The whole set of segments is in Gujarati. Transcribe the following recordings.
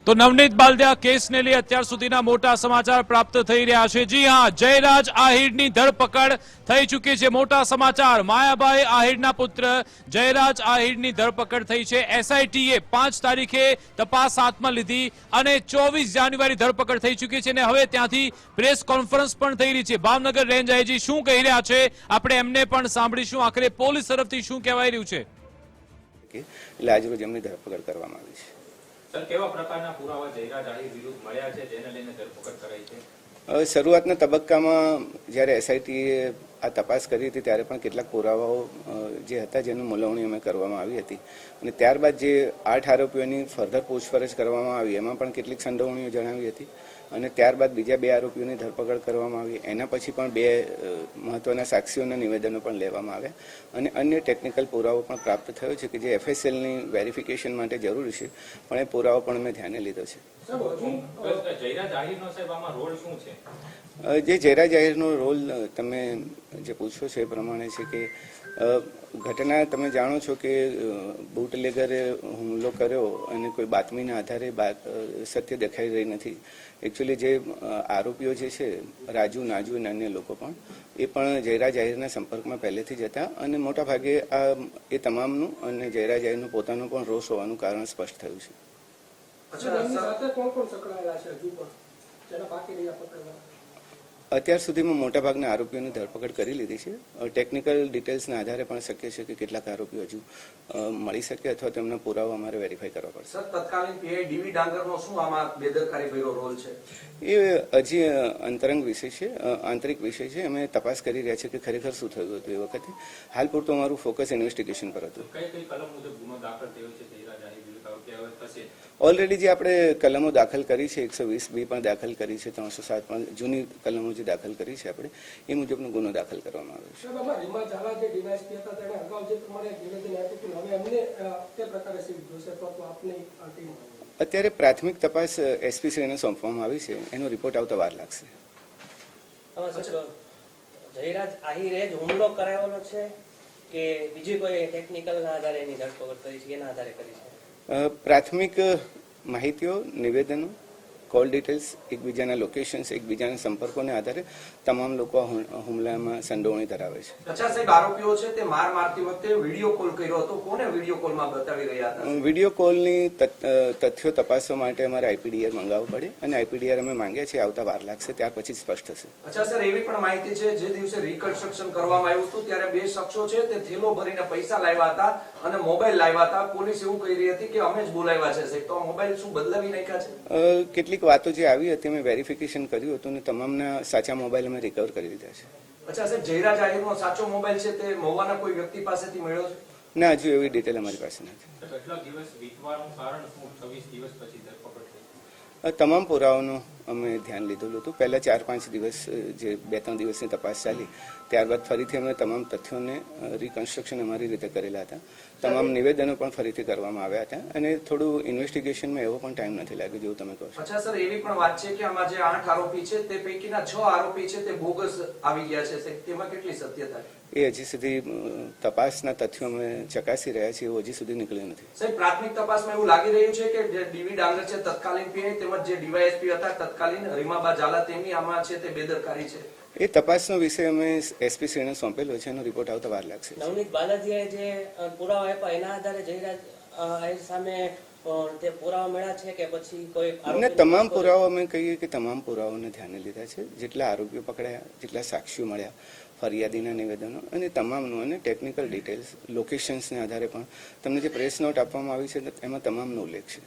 તો નવનીત બાલદિયા કેસને લઈ અત્યાર સુધીના મોટા સમાચાર પ્રાપ્ત થઈ રહ્યા છે। જી હા, જયરાજ આહિરની ધરપકડ થઈ ચૂકી છે। મોટા સમાચાર, માયાભાઈ આહિરના પુત્ર જયરાજ આહિરની ધરપકડ થઈ છે। એસઆઈટીએ 5 તારીખે તપાસ હાથમાં લીધી અને 24 જાન્યુઆરી ધરપકડ થઈ ચૂકી છે અને હવે ત્યાંથી પ્રેસ કોન્ફરન્સ પણ થઈ રહી છે। ભાવનગર રેન્જ આઈજી શું કહી રહ્યા છે આપણે એમને પણ સાંભળીશું। આખરે પોલીસ તરફથી શું કહેવાય રહ્યું છે એટલે આજરોજ એમની ધરપકડ કરવામાં આવી છે। સર, કેવા પ્રકારના પુરાવા જયરાજ આહિર વિરુદ્ધ મળ્યા છે જેને લઈને ધરપકડ કરાઈ છે? શરૂઆતના તબક્કામાં જ્યારે એસઆઈટીએ આ તપાસ કરી હતી ત્યારે પણ કેટલાક પુરાવાઓ જે હતા જેનું મૂલવણી અમે કરવામાં આવી હતી અને ત્યારબાદ જે 8 આરોપીઓની ફર્ધર પૂછપરછ કરવામાં આવી એમાં પણ કેટલીક સંડોવણીઓ જણાવી હતી અને ત્યારબાદ બીજા 2 આરોપીઓની ધરપકડ કરવામાં આવી। એના પછી પણ 2 મહત્વના સાક્ષીઓના નિવેદનો પણ લેવામાં આવ્યા અને અન્ય ટેકનિકલ પુરાવો પણ પ્રાપ્ત થયો છે કે જે એફએસએલની વેરિફિકેશન માટે જરૂરી છે, પણ એ પુરાવો પણ અમે ધ્યાને લીધો છે। જયરાજ આહિરનો સાહેબ આમાં રોલ શું છે? જે જયરાજ આહિરનો રોલ તમે જે પૂછો છો એ પ્રમાણે છે કે ઘટના તમે જાણો છો કે બુટલેગરે હુમલો કર્યો અને કોઈ બાતમીના આધારે સત્ય દેખાઈ રહી નથી। એકચ્યુઅલી જે આરોપીઓ જે છે રાજુ, નાજુ અને અન્ય લોકો પણ એ પણ જયરાજ આહિરના સંપર્કમાં પહેલેથી જ હતા અને મોટાભાગે એ તમામનું અને જયરાજ આહિરનું પોતાનું પણ રોષ હોવાનું કારણ સ્પષ્ટ થયું છે। અત્યાર સુધીમાં મોટાભાગના આરોપીઓની ધરપકડ કરી લીધી છે। ટેકનિકલ ડિટેલ્સના આધારે પણ શક્ય છે કે કેટલાક આરોપીઓ હજુ મળી શકે અથવા તેમના પુરાવા અમારે વેરીફાઈ કરવા પડશે। સર, તત્કાલીન પીઆઈ ડીવી ડાંગરનો શું આમાં બેદરકારી ભર્યો રોલ છે? એ હજી અંતરંગ વિષય છે, આંતરિક વિષય છે। અમે તપાસ કરી રહ્યા છીએ કે ખરેખર શું થયું હતું એ વખતે। હાલ પૂરતું અમારું ફોકસ ઇન્વેસ્ટિગેશન પર હતું। કઈ કલમ મુજબ ગુનો દાખલ થયો છે જયરાજ આહિર વિરુદ્ધ થશે? ઓલરેડી જે આપણે કલમો દાખલ કરી છે 120B પણ દાખલ કરી છે, 307 પણ જૂની કલમો જે દાખલ કરી છે આપણે એ મુજબનો ગુનો દાખલ કરવામાં આવ્યો છે। અત્યારે પ્રાથમિક તપાસ એસપી શ્રીને સોંપવામાં આવી છે, એનો રિપોર્ટ આવતા વાર લાગશે। જયરાજ આહિરે જ હુમલો કરાવેલો છે કે બીજી કોઈ ટેકનિકલના આધારે એની ધરપકડ કરી છે, એના આધારે કરી છે? પ્રાથમિક માહિતીઓ, નિવેદનો, કોલ ડિટેલ્સ, એકબીજાના લોકેશન્સ, એકબીજાના સંપર્કોને આધારે તમામ લોકો હુમલામાં સંડોવણી ધરાવે છે। અચ્છા સાહેબ, આરોપીઓ છે તે માર મારતી વખતે વિડીયો કોલ કર્યો હતો, કોને વિડીયો કોલમાં બતાવી રહ્યા હતા? વિડીયો કોલની તથ્યો તપાસવા માટે અમારે આઈપીડીઆર મંગાવવું પડે અને આઈપીડીઆર અમે માંગ્યા છે, આવતા વાર લાગશે, ત્યાર પછી સ્પષ્ટ થશે। અચ્છા સર, એવી પણ માહિતી છે જે દિવસે રિકન્સ્ટ્રક્શન કરવામાં આવ્યું હતું ત્યારે 2 શખ્સો છે તે થેલો ભરીને પૈસા લાવ્યા હતા અને મોબાઈલ લાવ્યા હતા। પોલીસ એવું કહી રહી હતી કે અમે જ બોલાવ્યા છે સાહેબ, તો આ મોબાઈલ શું બદલાવી નાખ્યા છે? કેટલીક વાતો જે આવી હતી અમે વેરિફિકેશન કર્યું હતું અને તમામના સાચા મોબાઈલ અમે રિકવર કરી લીધા છે। અચ્છા સાહેબ, જયરાજ આહિરનો સાચો મોબાઈલ છે તે મહુવાના કોઈ વ્યક્તિ પાસેથી મળ્યો છે? ના, હજુ એવી ડિટેલ અમારી પાસે નથી। કેટલા દિવસ વીતવાનું કારણ શું? 26 દિવસ પછી ધરપકડ થઈ? તમામ પુરાવાનું અમે ધ્યાન લીધેલું હતું। પહેલા 4-5 દિવસ જે 2-3 દિવસની તપાસ ચાલી, ત્યારબાદ ફરીથી અમે તમામ તથ્યોને રિકન્સ્ટ્રક્શન અમારી રીતે કરેલા હતા। તમામ નિવેદનો પણ ફરીથી કરવામાં આવ્યા હતા અને થોડું ઇન્વેસ્ટિગેશનમાં એવો પણ ટાઈમ નથી લાગ્યો જેવું તમે કહો છો। અચ્છા સર, એવી પણ વાત છે કે આમાં જે 8 આરોપી છે તે પૈકીના 6 આરોપી છે તે બોગસ આવી ગયા છે, તેમાં કેટલી સત્યતા? એ હજી સુધી તપાસના તથ્યો અમે ચકાસી રહ્યા છીએ, એવું હજી સુધી નીકળ્યું નથી। સાહેબ, પ્રાથમિક તપાસમાં એવું લાગી રહ્યું છે કે જે ડીવી ડાંગર છે તત્કાલીન પીઆઈ તેમજ જે ડીવાયએસપી હતા તત્કાલીન રીમાબા ઝાલા તેમની આમાં છે તે બેદરકારી છે। એ તપાસનો વિષય અમે એસપી શ્રીને સોંપેલો છે, એનો રિપોર્ટ આવતા વાર લાગશે। નવનીત બાલાજીએ જે પુરાવા આપ્યા એના આધારે જયરાજ આહિર સામે તે પુરાવા મળ્યા છે કે પછી કોઈ અને તમામ પુરાવા અમે કહીએ કે તમામ પુરાવાઓને ધ્યાને લીધા છે। જેટલા આરોપીઓ પકડાયા, જેટલા સાક્ષીઓ મળ્યા, ફરિયાદીના નિવેદનો અને તમામનું અને ટેકનિકલ ડિટેલ્સ, લોકેશન્સને આધારે પણ તમને જે પ્રેસ નોટ આપવામાં આવી છે એમાં તમામનો ઉલ્લેખ છે।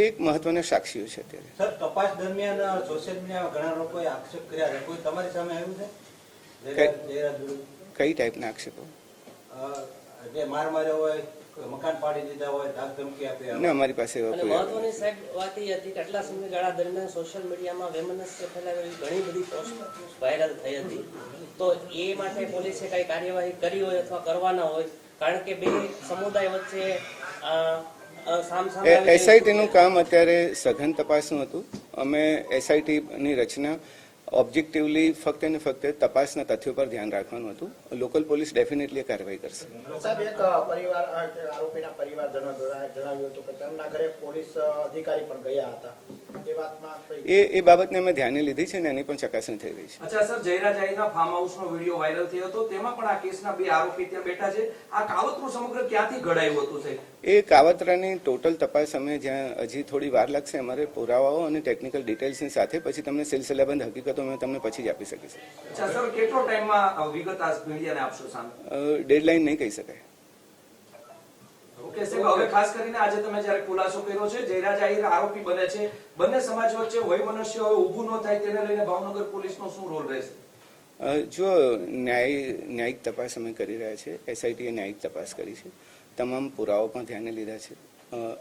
એક મહત્વના સાક્ષીઓ છે અત્યારે। સર, તપાસ દરમિયાન સોશિયલ મીડિયામાં ઘણા લોકોએ આક્ષેપ કર્યા છે, કોઈ તમારી સામે આવ્યું છે? કઈ ટાઈપના આક્ષેપો? જે માર માર્યો હોય, મકાન પાડી દીધા હોય, ધાક ધમકી આપી હોય? ના, અમારી પાસે મહત્વની સાહેબ વાત એ હતી કે આટલા સમયગાળા દરમિયાન સોશિયલ મીડિયામાં વેમનસ્ય ફેલાવેલી ઘણી બધી પોસ્ટ વાયરલ થઈ હતી, તો એ માટે પોલીસે કઈ કાર્યવાહી કરી હોય અથવા કરવાના હોય? કારણ કે 2 સમુદાય વચ્ચે એસઆઈટીનું કામ અત્યારે સઘન તપાસનું હતું। અમે એસઆઈટીની રચના ઓબ્જેક્ટિવલી ફક્ત ને ફક્ત તપાસના તથ્યો પર ધ્યાન રાખવાનું હતું। લોકલ પોલીસ ડેફિનેટલી કાર્યવાહી કરશે. સાહેબ, એક પરિવાર આરોપીના પરિવારજનો જણાવ્યું હતું કે તેમના ઘરે પોલીસ અધિકારી પણ ગયા હતા. એ વાતમાં એ બાબતને અમે ધ્યાને લીધી છે ને એની પણ ચકાસણી થઈ રહી છે. અચ્છા સર, જયરાજ આહિરના ફાર્મ હાઉસનો વિડીયો વાયરલ થયો હતો, તેમાં પણ આ કેસના 2 આરોપી ત્યાં બેઠા છે. આ કાવતરું સમગ્ર ક્યાંથી ઘડાયું હતું સાહેબ? એ કાવતરાની ટોટલ તપાસ અમે જ્યાં હજી થોડી વાર લાગશે, અમારે પુરાવાઓ અને ટેકનિકલ ડિટેલ્સની સાથે પછી તમને સિલસિલાબંધ હકીકતો અમે તમને પછી જ આપી શકીશ. અચ્છા સર, કેટલો ટાઈમમાં વિગત આ મીડિયાને આપશો સામે? ડેડલાઇન નહીં કહી શકાય. ઓકે સાહેબ, હવે ખાસ કરીને આજે તમે જ્યારે ખુલાસો કર્યો છે જયરાજ આહિર આરોપી બને છે, બંને સમાજ વચ્ચે વયમનસ્ય હવે ઊભું ન થાય તેને લઈને ભાવનગર પોલીસનો શું રોલ રહેશે? જો ન્યાયિક તપાસ અમે કરી રહ્યા છીએ, એસઆઈટીએ ન્યાયિક તપાસ કરી છે, તમામ પુરાવો પણ ધ્યાને લીધા છે.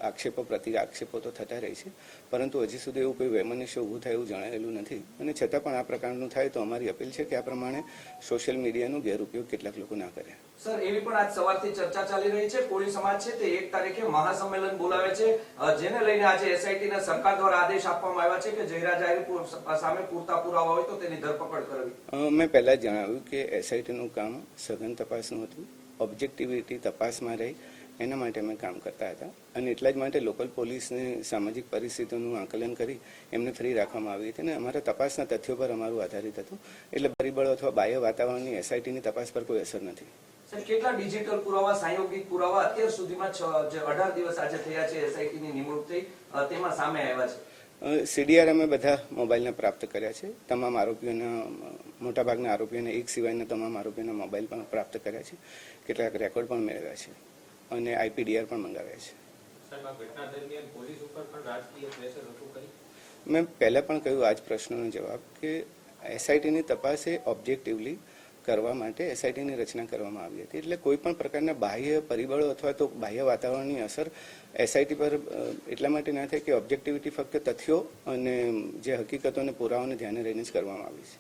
આક્ષેપો પ્રતિ આક્ષેપો તો થતા રહે છે, પરંતુ હજી સુધી એવું કોઈ વૈમનસ્ય ઊભું થાય એવું જણાયેલું નથી. અને છતાં પણ આ પ્રકારનું થાય તો અમારી અપીલ છે કે આ પ્રમાણે સોશિયલ મીડિયાનો ગેરઉપયોગ કેટલાક લોકો ના કરે. સર, એવી પણ આજ સવારથી ચર્ચા ચાલી રહી છે, કોળી સમાજ છે તે 1 તારીખે મહાસંમેલન બોલાવે છે, જેને લઈને આજે એસઆઈટીના સરકાર દ્વારા આદેશ આપવામાં આવ્યા છે કે જયરાજ આહિર સામે પૂરતા પુરાવા હોય તો તેની ધરપકડ કરવી. મેં પહેલા જ જણાવ્યું કે એસઆઈટીનું કામ સઘન તપાસનું હતું, ઓબ્જેક્ટિવિટી તપાસમાં રહી એના માટે અમે કામ કરતા હતા. અને એટલા જ માટે લોકલ પોલીસની સામાજિક પરિસ્થિતિનું આકલન કરી એમને ફ્રી રાખવામાં આવી હતી અને અમારા તપાસના તથ્યો પર અમારું આધારિત હતું. એટલે પરિબળો અથવા બાહ્ય વાતાવરણની એસઆઈટીની તપાસ પર કોઈ અસર નથી. સર, કેટલા ડિજિટલ પુરાવા, સંયોગિક પુરાવા અત્યાર સુધીમાં 18 દિવસ આજે થયા છે એસઆઈટીની નિમણૂક થઈ, તેમાં સામે આવ્યા છે? સીડીઆર અમે બધા મોબાઈલના પ્રાપ્ત કર્યા છે. તમામ આરોપીઓના, મોટાભાગના આરોપીઓને એક સિવાયના તમામ આરોપીઓના મોબાઈલ પણ પ્રાપ્ત કર્યા છે. કેટલાક રેકોર્ડ પણ મેળવ્યા છે અને આઈપીડીઆર પણ મંગાવ્યા છે. સાહેબ, આ ઘટના દરમિયાન પોલીસ ઉપર પણ રાજકીય પ્રેશર હતું કરી? મેં પહેલાં પણ કહ્યું આ જ પ્રશ્નનો જવાબ કે એસઆઈટીની તપાસ એ ઓબ્જેક્ટિવલી કરવા માટે એસઆઈટીની રચના કરવામાં આવી હતી. એટલે કોઈ પણ પ્રકારના બાહ્ય પરિબળો અથવા તો બાહ્ય વાતાવરણની અસર એસઆઈટી પર એટલા માટે ના થાય કે ઓબ્જેક્ટિવિટી ફક્ત તથ્યો અને જે હકીકતો અને પુરાવાને ધ્યાને રહીને જ કરવામાં આવી છે.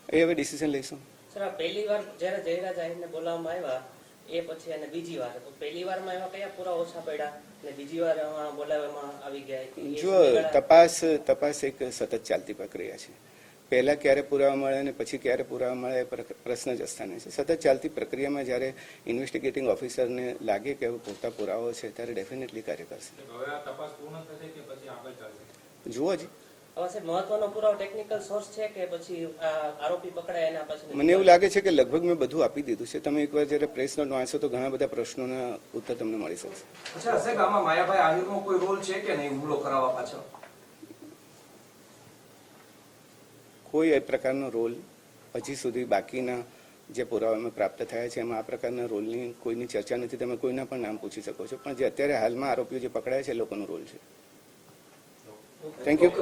એ હવે ડિસિઝન લઈશું. સર, આ પહેલી વાર જ્યારે જયરાજ આહિરને બોલાવવામાં આવ્યા એ પછી અને બીજી વાર, તો પહેલી વારમાં એવા કયા પુરાવા ઓછા પડ્યા અને બીજી વાર બોલાવવામાં આવી ગયા? જો તપાસ એક સતત ચાલતી પ્રક્રિયા છે. પહેલા ક્યારે પુરાવા મળે અને પછી ક્યારે પુરાવા મળે એ પ્રશ્ન જ સ્થાને છે. સતત ચાલતી પ્રક્રિયામાં જ્યારે ઇન્વેસ્ટિગેટિંગ ઓફિસરને લાગે કે પૂરતા પુરાવાઓ છે ત્યારે ડેફિનેટલી કાર્ય કરશે. હવે આ તપાસ પૂર્ણ થશે કે પછી આગળ ચાલશે? જુઓ જ. હવે સાહેબ, મહત્વનો પુરાવો ટેકનિકલ સોર્સ છે કે પછી આરોપી પકડાય એના પછી? મને એવું લાગે છે કે લગભગ મેં બધું આપી દીધું છે. તમે એકવાર જ્યારે પ્રેસ નોટ વાંચો તો ઘણા બધા પ્રશ્નોના ઉત્તર તમને મળી શકશે. અચ્છા સાહેબ, આમાં માયાભાઈ આહિરનો કોઈ રોલ છે કે નહીં હુમલો કરાવવા પાછળ? કોઈ એ પ્રકારનો રોલ હજી સુધી બાકીના જે પુરાવા પ્રાપ્ત થયા છે એમાં આ પ્રકારના રોલની કોઈની ચર્ચા નથી. તમે કોઈના પણ નામ પૂછી શકો છો, પણ જે અત્યારે હાલમાં આરોપીઓ જે પકડાયા છે એ લોકોનો રોલ છે. Thank you.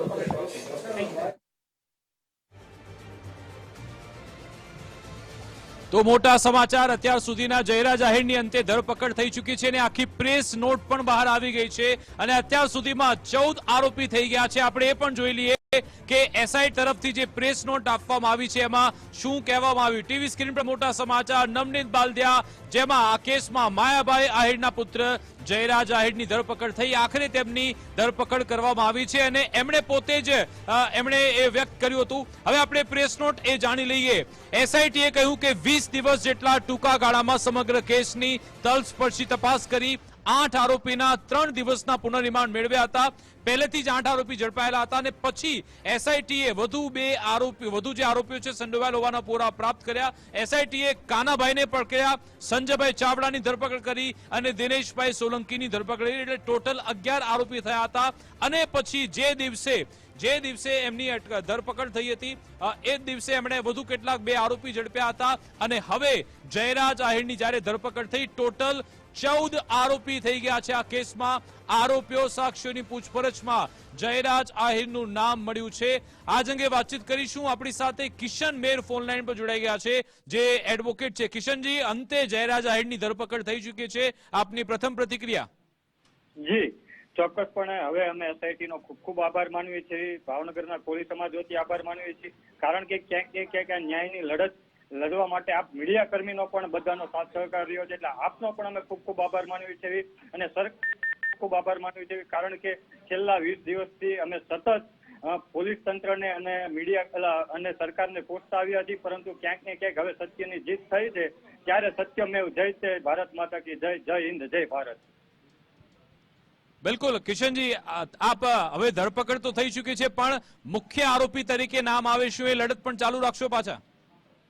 તો મોટા સમાચાર, અત્યાર સુધીના જયરાજ આહિરની અંતે ધરપકડ થઈ ચૂકી છે અને આખી પ્રેસ નોટ પણ બહાર આવી ગઈ છે અને અત્યાર સુધીમાં 14 આરોપી થઈ ગયા છે. આપણે એ પણ જોઈ લઈએ કે એસઆઈ તરફથી જે પ્રેસ નોટ આપવામાં આવી છે એમાં શું કહેવામાં આવ્યું. ટીવી સ્ક્રીન પર મોટા સમાચાર, નવનીત બાલદિયા, જેમાં આ કેસમાં માયાભાઈ આહિરના પુત્ર જયરાજ આહિરની ધરપકડ થઈ. આખરે તેમની ધરપકડ કરવામાં આવી છે અને એમણે પોતે જ એમણે એ વ્યક્ત કર્યું હતું. હવે આપણે પ્રેસ નોટ એ જાણી લઈએ. એસઆઈટીએ કહ્યું કે 20 દિવસ જેટલા ટૂંકા ગાળામાં સમગ્ર કેસની તલસ્પર્શી તપાસ કરી 8 આરોપીના 3 દિવસના પુનર્રિમાન્ડ મેળવ્યા હતા. પહેલેથી જ 8 આરોપી ઝડપાયેલા હતા અને પછી એસઆઈટીએ વધુ જે આરોપીઓ છે સંડોવાયેલ હોવાના પુરાવા પ્રાપ્ત કર્યા. એસઆઈટીએ કાનાભાઈને પકડ્યા, સંજયભાઈ ચાવડાની ધરપકડ કરી અને દિનેશભાઈ સોલંકીની ધરપકડ કરી. એટલે ટોટલ 11 આરોપી થયા હતા. અને પછી જે દિવસે એમની ધરપકડ થઈ હતી એ જ દિવસે એમણે વધુ કેટલાક 2 આરોપી ઝડપ્યા હતા. અને હવે જયરાજ આહિરની જ્યારે ધરપકડ થઈ, ટોટલ 14 આરોપી થઈ ગયા છે આ કેસમાં. આરોપીઓ સાક્ષીઓની પૂછપરછમાં જયરાજ આહિરનું નામ મળ્યું છે. આજ અંગે વાતચીત કરીશું. આપણી સાથે કિશન મેર ફોન લાઈન પર જોડાઈ ગયા છે, જે એડવોકેટ છે. કિશનજી, અંતે જયરાજ આહિરની ધરપકડ થઈ ચૂકી છે, આપની પ્રથમ પ્રતિક્રિયા? જી ચોક્કસપણે હવે અમે એસઆઈટી નો ખૂબ ખૂબ આભાર માનીએ છીએ. ભાવનગરના કોળી સમાજ વતી આભાર માનીએ છીએ, કારણ કે ક્યાંક ન્યાયની લડત લડવા માટે આપ મીડિયા કર્મીનો પણ બધાનો સાથ સહકાર રહ્યો છે. એટલે આપનો પણ અમે ખૂબ ખૂબ આભાર માનીએ છીએ અને સરકાર ખૂબ આભાર માનીએ છીએ, કારણ કે છેલ્લા 20 દિવસથી અમે સતત પોલીસ તંત્રને અને મીડિયા અને સરકારને કોસતા આવ્યા છીએ, પરંતુ ક્યાંક ને ક્યાંક હવે સત્યની જીત થઈ છે, ત્યારે સત્યમેવ જય છે. ભારત માતા કી જય. જય હિન્દ, જય ભારત. બિલકુલ કિશનજી, આપ હવે ધરપકડ તો થઈ ચૂકી છે, પણ મુખ્ય આરોપી તરીકે નામ આવે શું એ લડત પણ ચાલુ રાખશો પાછા?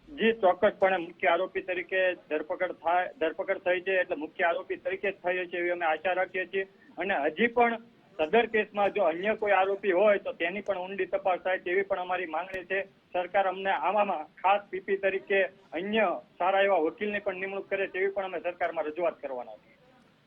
જી ચોક્કસપણે મુખ્ય આરોપી તરીકે ધરપકડ થઈ છે, એટલે મુખ્ય આરોપી તરીકે જ થઈ છે એવી અમે આશા રાખીએ છીએ. અને હજી પણ સદર કેસમાં જો અન્ય કોઈ આરોપી હોય તો તેની પણ ઊંડી તપાસ થાય તેવી પણ અમારી માંગણી છે. સરકાર અમને આમાં ખાસ પીપી તરીકે અન્ય સારા એવા વકીલની પણ નિમણૂક કરે તેવી પણ અમે સરકારમાં રજૂઆત કરવાના છીએ.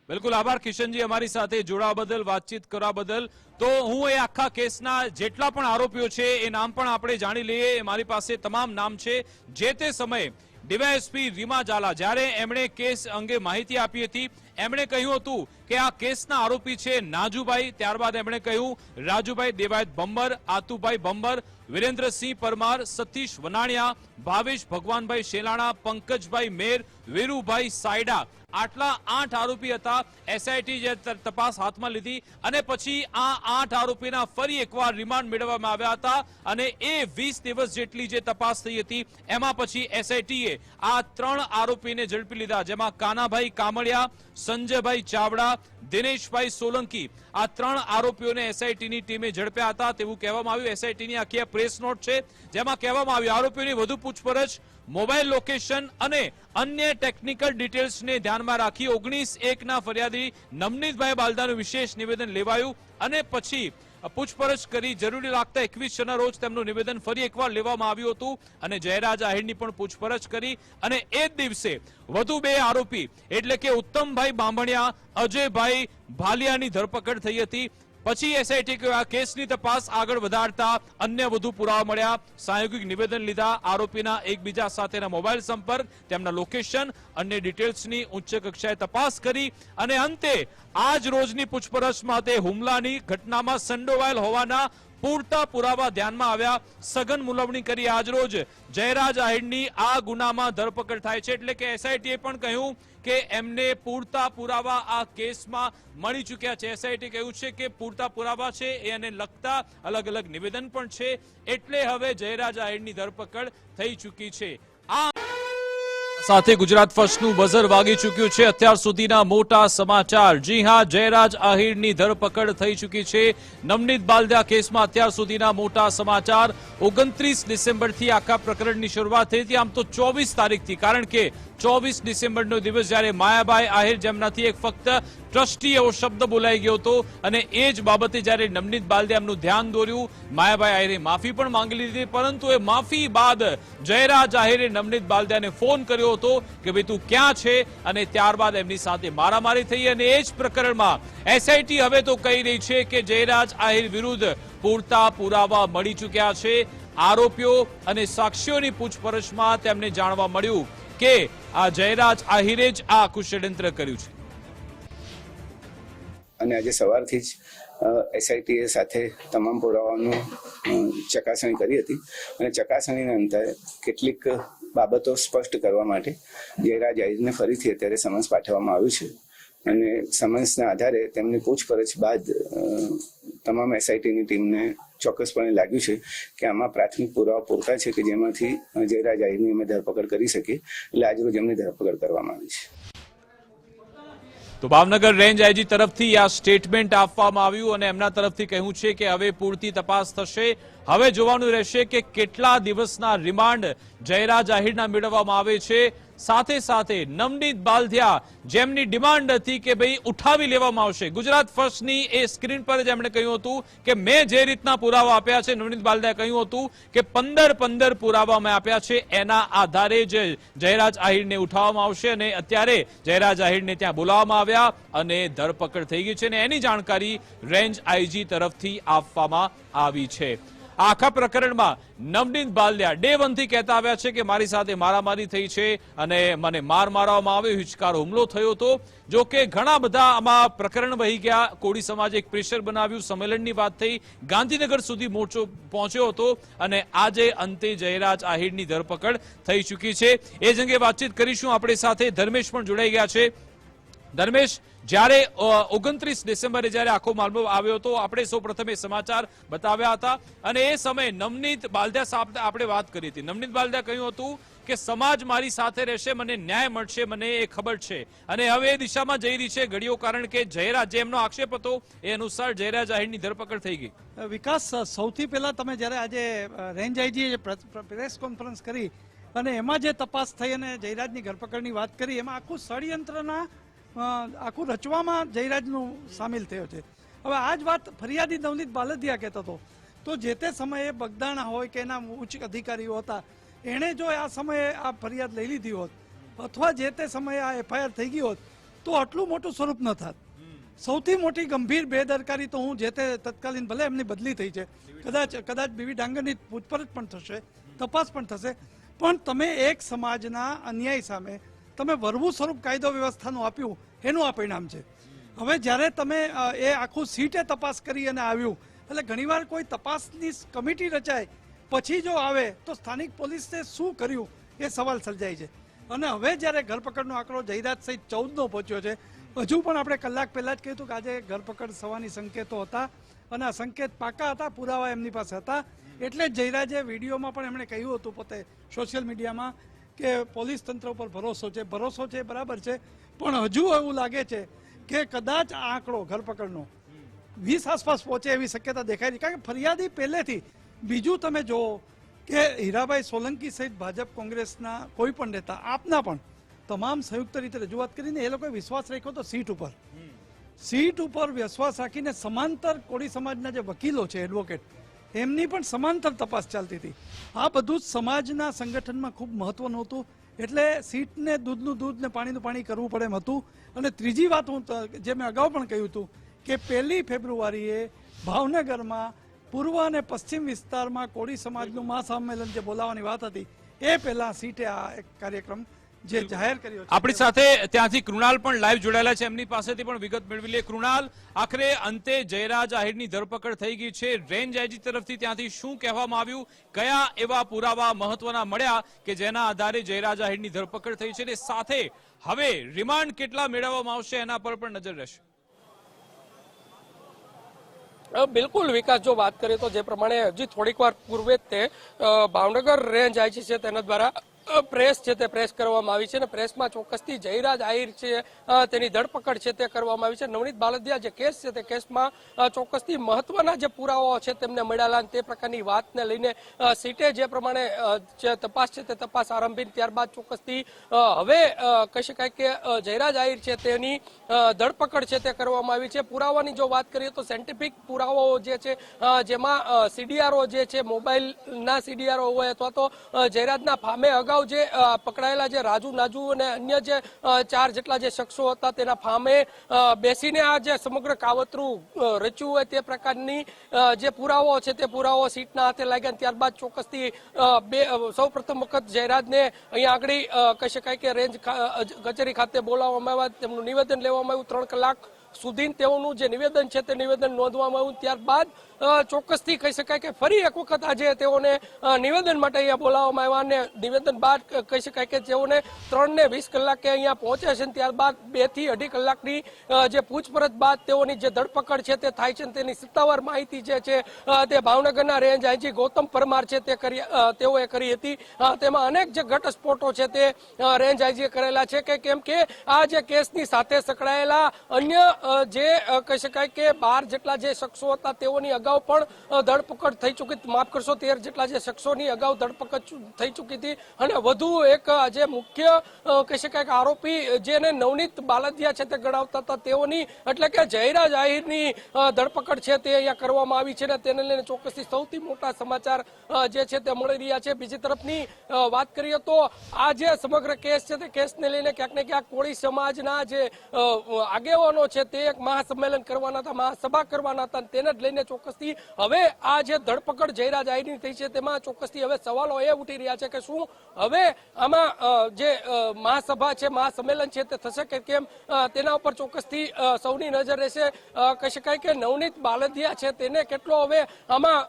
બિલકુલ આભાર કિશનજી, અમારી સાથે જોડાવા બદલ, વાતચીત કરવા બદલ. તો હું એ આખા કેસના જેટલા પણ આરોપીઓ છે એ નામ પણ આપણે જાણી લઈએ. મારી પાસે તમામ નામ છે. જે તે સમયે ડીવાયએસપી રીમા ઝાલા જ્યારે એમણે કેસ અંગે માહિતી આપી હતી, એમણે કહ્યું હતું કે આ કેસના આરોપી છે નાજુભાઈ. ત્યારબાદ એમણે કહ્યું રાજુભાઈ દેવાયત ભંબર, આતુભાઈ ભંબર, વિરેન્દ્રસિંહ પરમાર, સતીશ વનાણિયા, ભાવેશ ભગવાનભાઈ શેલાણા, પંકજભાઈ મેર, વીરુભાઈ સાયડા. આટલા 8 આરોપી હતા. એસઆઈટી જે તપાસ હાથમાં લીધી અને પછી આ 8 આરોપીના ફરી એકવાર રિમાન્ડ મેળવવામાં આવ્યા હતા અને એ 20 દિવસ જેટલી જે તપાસ થઈ હતી એમાં પછી એસઆઈટીએ આ 3 આરોપીને ઝડપી લીધા, જેમાં કાનાભાઈ કામળિયા, સંજયભાઈ ચાવડા, દિનેશભાઈ સોલંકી. આ 3 આરોપીઓને એસઆઈટીની ટીમે ઝડપ્યા હતા તેવું કહેવામાં આવ્યું. એસઆઈટીની આખી પ્રેસ નોટ છે જેમાં કહેવામાં આવ્યું આરોપીઓની વધુ પૂછપરછ, મોબાઈલ લોકેશન અને અન્ય ટેકનિકલ ડિટેલ્સને ધ્યાનમાં રાખી 19-1ના ફરિયાદી નવનીતભાઈ બાલદાનું વિશેષ નિવેદન લેવાયું અને પછી પૂછપરછ કરી જરૂરી લાગતા 21 રોજ તેમનું નિવેદન ફરી એકવાર લેવામાં આવ્યું હતું અને જયરાજ આહિરની પણ પૂછપરછ કરી અને એ જ દિવસે વધુ 2 આરોપી એટલે કે ઉત્તમભાઈ બાંભણિયા, અજયભાઈ ભાલિયાની ધરપકડ થઈ હતી. પછી એસઆઈટી આ કેસની તપાસ આગળ વધારતા અન્ય વધુ પુરાવા મળ્યા, સાયોગિક નિવેદન લીધા, આરોપીના એકબીજા સાથેના મોબાઈલ સંપર્ક, તેમના લોકેશન, અન્ય ડિટેલ્સની ઉચ્ચ કક્ષાએ તપાસ કરી અને અંતે આજ રોજની પૂછપરછમાં તે હુમલાની ઘટનામાં સંડોવાયેલ હોવાના પૂરતા પુરાવા ધ્યાનમાં આવ્યા. સઘન મુલવણી કરી આજરોજ જયરાજ આહિરની આ ગુનામાં ધરપકડ થાય છે. એટલે કે એસઆઈટીએ પણ કહ્યું કે એમને પૂરતા પુરાવા આ કેસમાં મળી ચૂક્યા છે. એસઆઈટી કહ્યું છે કે પૂરતા પુરાવા છે એને લગતા અલગ અલગ નિવેદન પણ છે, એટલે હવે જયરાજ આહિરની ધરપકડ થઈ ચૂકી છે. આ સાથે ગુજરાત ફર્સ્ટનું બઝર વાગી ચૂક્યું છે. અત્યાર સુધીના મોટા સમાચાર. જી હા, જયરાજ આહિરની ધરપકડ થઈ ચૂકી છે. નવનીત બાલદા કેસમાં અત્યાર સુધીના મોટા સમાચાર. 29 ડિસેમ્બરથી આખા પ્રકરણની શરૂઆત થઈ હતી, આમ તો 24 તારીખથી, કારણ કે 24 ડિસેમ્બરનો દિવસ જ્યારે માયાભાઈ આહિર જેમનાથી એક ફક્ત ટ્રસ્ટી એવો શબ્દ બોલાઈ ગયો હતો અને એ જ બાબતે જ્યારે નવનીત બાલદે એમનું ધ્યાન દોર્યું, માયાભાઈ આહિરે માફી પણ માંગી લીધી, પરંતુ એ માફી બાદ જયરાજ આહિરે નવનીત બાલદાને ફોન કર્યો હતો કે ભાઈ તું ક્યાં છે, અને ત્યારબાદ એમની સાથે મારામારી થઈ અને એ જ પ્રકરણમાં એસઆઈટી હવે તો કહી રહી છે કે જયરાજ આહિર વિરુદ્ધ પૂરતા પુરાવા મળી ચૂક્યા છે. આરોપીઓ અને સાક્ષીઓની પૂછપરછમાં તેમને જાણવા મળ્યું કે આ જયરાજ આહિરે જ આ આખું ષડયંત્ર કર્યું છે. અને આજે સવારથી જ એસઆઈટીએ સાથે તમામ પુરાવાનું ચકાસણી કરી હતી અને ચકાસણીના અંતે કેટલીક બાબતો સ્પષ્ટ કરવા માટે જયરાજ આહિરને ફરીથી અત્યારે સમન્સ પાઠવવામાં આવ્યું છે અને સમન્સના આધારે તેમની પૂછપરછ બાદ તમામ એસઆઈટીની ટીમને ચોક્કસપણે લાગ્યું છે કે આમાં પ્રાથમિક પુરાવા પૂરતા છે કે જેમાંથી જયરાજ આહિરની અમે ધરપકડ કરી શકીએ, એટલે આજરોજ એમની ધરપકડ કરવામાં આવી છે. તો ભાવનગર રેન્જ આઈજી તરફથી આ સ્ટેટમેન્ટ આપવામાં આવ્યું અને એમના તરફથી કહ્યું છે કે હવે પૂરતી તપાસ થશે. હવે જોવાનું રહેશે કે કેટલા દિવસના રિમાન્ડ જયરાજ આહિરના મેળવવામાં આવે છે. સાથે સાથે નવનીત બાલદિયા જેમની ડિમાન્ડ હતી કે ભાઈ ઉઠાવી લેવામાં આવશે, ગુજરાત ફર્સ્ટની એ સ્ક્રીન પર જ એમણે કહ્યું હતું કે મેં જે રીતના પુરાવા આપ્યા છે, નવનીત બાલદિયાએ કહ્યું હતું કે 15 પુરાવા મેં આપ્યા છે, એના આધારે જ જયરાજ આહિરને ઉઠાવવામાં આવશે અને અત્યારે જયરાજ આહિરને ત્યાં બોલાવવામાં આવ્યા અને ધરપકડ થઈ ગઈ છે અને એની જાણકારી રેન્જ આઈજી તરફથી આપવામાં આવી છે. આખા પ્રકરણમાં નવનીત બાલદિયા ડે 1 થી કહેતા આવ્યા છે કે મારી સાથે મારામારી થઈ છે અને મને માર મારવામાં આવ્યો, હિચકારો હુમલો થયો હતો. જો કે ઘણા બધા આમાં પ્રકરણ વહી ગયા, કોળી સમાજે એક પ્રેશર બનાવ્યું, સંમેલનની વાત થઈ, ગાંધીનગર સુધી મોરચો પહોંચ્યો હતો અને આજે અંતે જયરાજ આહિરની ધરપકડ થઈ ચૂકી છે. એ જ અંગે વાતચીત કરીશું. આપણી સાથે ધર્મેશ પણ જોડાઈ ગયા છે. ધર્મેશ, જ્યારે 29 ડિસેમ્બરે જ્યારે આખો મામલો આવ્યો હતો, આપણે સૌ પ્રથમ એ સમાચાર બતાવ્યા હતા અને એ સમયે નવનીત બાલદિયા સાથે આપણે વાત કરી હતી. નવનીત બાલદિયા કહ્યું હતું કે સમાજ મારી સાથે રહેશે, મને ન્યાય મળશે, મને એ ખબર છે અને હવે એ દિશામાં જઈ રહી છે ઘડીઓ, કારણ કે જયરાજ, જે એમનો આક્ષેપ હતો એ અનુસાર જયરાજ આહિરની ધરપકડ થઈ ગઈ. વિકાસ, સૌથી પહેલા તમે જ્યારે આજે રેન્જ આઈજીએ પ્રેસ કોન્ફરન્સ કરી અને એમાં જે તપાસ થઈ અને જયરાજની ધરપકડની વાત કરી, એમાં આખું ષડયંત્રના આખું રચવામાં જયરાજનું સામેલ થયો છે. હવે આ જ વાત ફરિયાદી નવનીત બાલદિયા કહેતો હતો, તો જે તે સમયે બગદાણા હોય કે એના ઉચ્ચ અધિકારીઓ હતા, એણે જો આ સમયે આ ફરિયાદ લઈ લીધી હોત અથવા જે તે સમયે આ એફઆઈઆર થઈ ગઈ હોત તો આટલું મોટું સ્વરૂપ ન થાત. સૌથી મોટી ગંભીર બેદરકારી તો હું જે તે તત્કાલીન, ભલે એમની બદલી થઈ છે, કદાચ બીવી ડાંગરની પૂછપરછ પણ થશે, તપાસ પણ થશે, પણ તમે એક સમાજના અન્યાય સામે તમે વરવું સ્વરૂપ કાયદો વ્યવસ્થાનું આપ્યું, એનું આ પરિણામ છે. હવે જ્યારે તમે એ આખું સીટે તપાસ કરી અને આવ્યું, એટલે ઘણીવાર કોઈ તપાસની કમિટી રચાય પછી જો આવે તો સ્થાનિક પોલીસે શું કર્યું એ સવાલ સર્જાય છે. અને હવે જ્યારે ધરપકડનો આંકડો જયરાજ સહિત 14નો પહોંચ્યો છે, હજુ પણ આપણે કલાક પહેલા જ કહ્યું હતું કે આજે ધરપકડ થવાની સંકેતો હતા અને આ સંકેત પાકા હતા, પુરાવા એમની પાસે હતા. એટલે જ જયરાજે વિડીયોમાં પણ એમણે કહ્યું હતું પોતે સોશિયલ મીડિયામાં કે પોલીસ તંત્ર ઉપર ભરોસો છે, બરાબર છે, પણ હજુ એવું લાગે છે કે કદાચ આ આંકડો ધરપકડનો 20 આસપાસ પહોંચે એવી શક્યતા દેખાય છે. કારણ કે ફરિયાદી પહેલેથી, બીજું તમે જુઓ કે હીરાભાઈ સોલંકી સહિત ભાજપ કોંગ્રેસના કોઈ પણ નેતા, આપના પણ તમામ સંયુક્ત રીતે રજૂઆત કરીને એ લોકોએ વિશ્વાસ રાખ્યો તો સીટ ઉપર વિશ્વાસ રાખીને સમાંતર કોળી સમાજના જે વકીલો છે, એડવોકેટ, એમની પણ સમાંતર તપાસ ચાલતી હતી. આ બધું જ સમાજના સંગઠનમાં ખૂબ મહત્વનું હતું. એટલે સીટને દૂધનું દૂધ ને પાણીનું પાણી કરવું પડે એમ હતું. અને ત્રીજી વાત હું જે મેં અગાઉ પણ કહ્યું હતું કે 1 ફેબ્રુઆરીએ ભાવનગરમાં પૂર્વ અને પશ્ચિમ વિસ્તારમાં કોળી સમાજનું મહાસંમેલન જે બોલાવવાની વાત હતી, એ પહેલા સીટે આ એક કાર્યક્રમ જે જાહેર કર્યો છે. આપણી સાથે ત્યાંથી કૃણાલ પણ લાઈવ જોડાયેલા છે, એમની પાસેથી પણ વિગત મેળવી લે. કૃણાલ, આખરે અંતે જયરાજ આહિરની ધરપકડ થઈ ગઈ છે, રેન્જ આઈજી તરફથી ત્યાંથી શું કહેવામાં આવ્યું, કયા એવા પુરાવા મહત્વના મળ્યા કે જેના આધારે જયરાજ આહિરની ધરપકડ થઈ છે, અને સાથે હવે રિમાન્ડ કેટલા મેળવવામાં આવશે એના પર પણ નજર રહેશે. બિલકુલ વિકાસ, જો વાત કરીએ તો જે પ્રમાણે હજી થોડીક વાર પૂર્વે જ તે ભાવનગર રેન્જ આઈજી છે તેના દ્વારા પ્રેસ છે તે પ્રેસ કરવામાં આવી છે અને પ્રેસમાં ચોક્કસથી જયરાજ આહિર છે તેની ધરપકડ છે તે કરવામાં આવી છે. નવનીત બાલદિયા જે કેસ છે તે કેસમાં ચોક્કસથી મહત્વના જે પુરાવાઓ છે તેમને મળ્યા તે પ્રકારની વાતને લઈને સીટે જે પ્રમાણે જે તપાસ છે તે તપાસ આરંભી, ત્યારબાદ ચોક્કસથી હવે કહી શકાય કે જયરાજ આહિર છે તેની ધરપકડ છે તે કરવામાં આવી છે. પુરાવાની જો વાત કરીએ તો સાયન્ટિફિક પુરાવાઓ જે છે, જેમાં સીડીઆરઓ જે છે, મોબાઈલના સીડીઆરઓ હોય અથવા તો જયરાજના ફામે અગાઉ જે પકડાયેલા જે રાજુ નાજુ અને અન્ય જે 4 જેટલા જે શખ્સો હતા તેના ફામે બેસીને આ જે સમગ્ર કાવતરું રચ્યું હોય તે પ્રકારની જે પુરાવાઓ છે તે પુરાવાઓ સીટના હાથે લાગ્યા. ત્યારબાદ ચોક્કસથી સૌ પ્રથમ વખત જયરાજને અહીંયા આગળ કહી શકાય કે રેન્જ કચેરી ખાતે બોલાવવામાં આવ્યા, તેમનું નિવેદન લેવામાં આવ્યું. 3 કલાક સુધી તેઓનું જે નિવેદન છે તે નિવેદન નોંધવામાં આવ્યું. ત્યારબાદ ચોક્કસથી કહી શકાય કે ફરી એક વખત આજે તેઓને નિવેદન માટે અહીંયા બોલાવવામાં આવ્યા અને નિવેદન બાદ કહી શકાય કે તેઓને 3 ને 20 કલાકે અહીંયા પહોંચે છે. ત્યારબાદ 2 થી 2.5 કલાકની જે પૂછપરછ બાદ તેઓની જે ધરપકડ છે તે થાય છે. તેની સત્તાવાર માહિતી જે છે તે ભાવનગરના રેન્જ આઈજી ગૌતમ પરમાર છે તેઓએ કરી હતી. તેમાં અનેક જે ઘટસ્ફોટો છે તે રેન્જ આઈજીએ કરેલા છે કે કેમ કે આ જે કેસની સાથે સંકળાયેલા અન્ય જે કહી શકાય કે 12 જેટલા જે શખ્સો હતા તેઓની અગાઉ પણ ધરપકડ થઈ ચૂકી, માફ કરશો 13 જેટલા જે શખ્સોની અગાઉ ધરપકડ થઈ ચૂકી હતી. અને વધુ એક જે મુખ્ય કહી શકાય કે આરોપી જેને નવનીત બાલદિયા છે તે ગણાવતા હતા તેઓની એટલે કે જયરાજ આહિરની ધરપકડ છે તે અહીંયા કરવામાં આવી છે અને તેને લઈને ચોક્કસથી સૌથી મોટા સમાચાર જે છે તે મળી રહ્યા છે. બીજી તરફની વાત કરીએ તો આ જે સમગ્ર કેસ છે તે કેસને લઈને ક્યાંક ને ક્યાંક કોળી સમાજના જે આગેવાનો છે તે એક મહાસંમેલન કરવાના હતા, મહાસભા કરવાના હતા, તેને જ લઈને ચોક્કસથી હવે આ જે ધરપકડ જયરાજ આહિરની થઈ છે તેમાં ચોક્કસથી હવે સવાલો એ ઉઠી રહ્યા છે કે શું હવે આમાં જે મહાસભા છે, મહાસંમેલન છે તે થશે કે કેમ, તેના ઉપર ચોક્કસથી સૌની નજર રહેશે. કહી શકાય કે નવનીત બાલદિયા છે તેને કેટલો હવે આમાં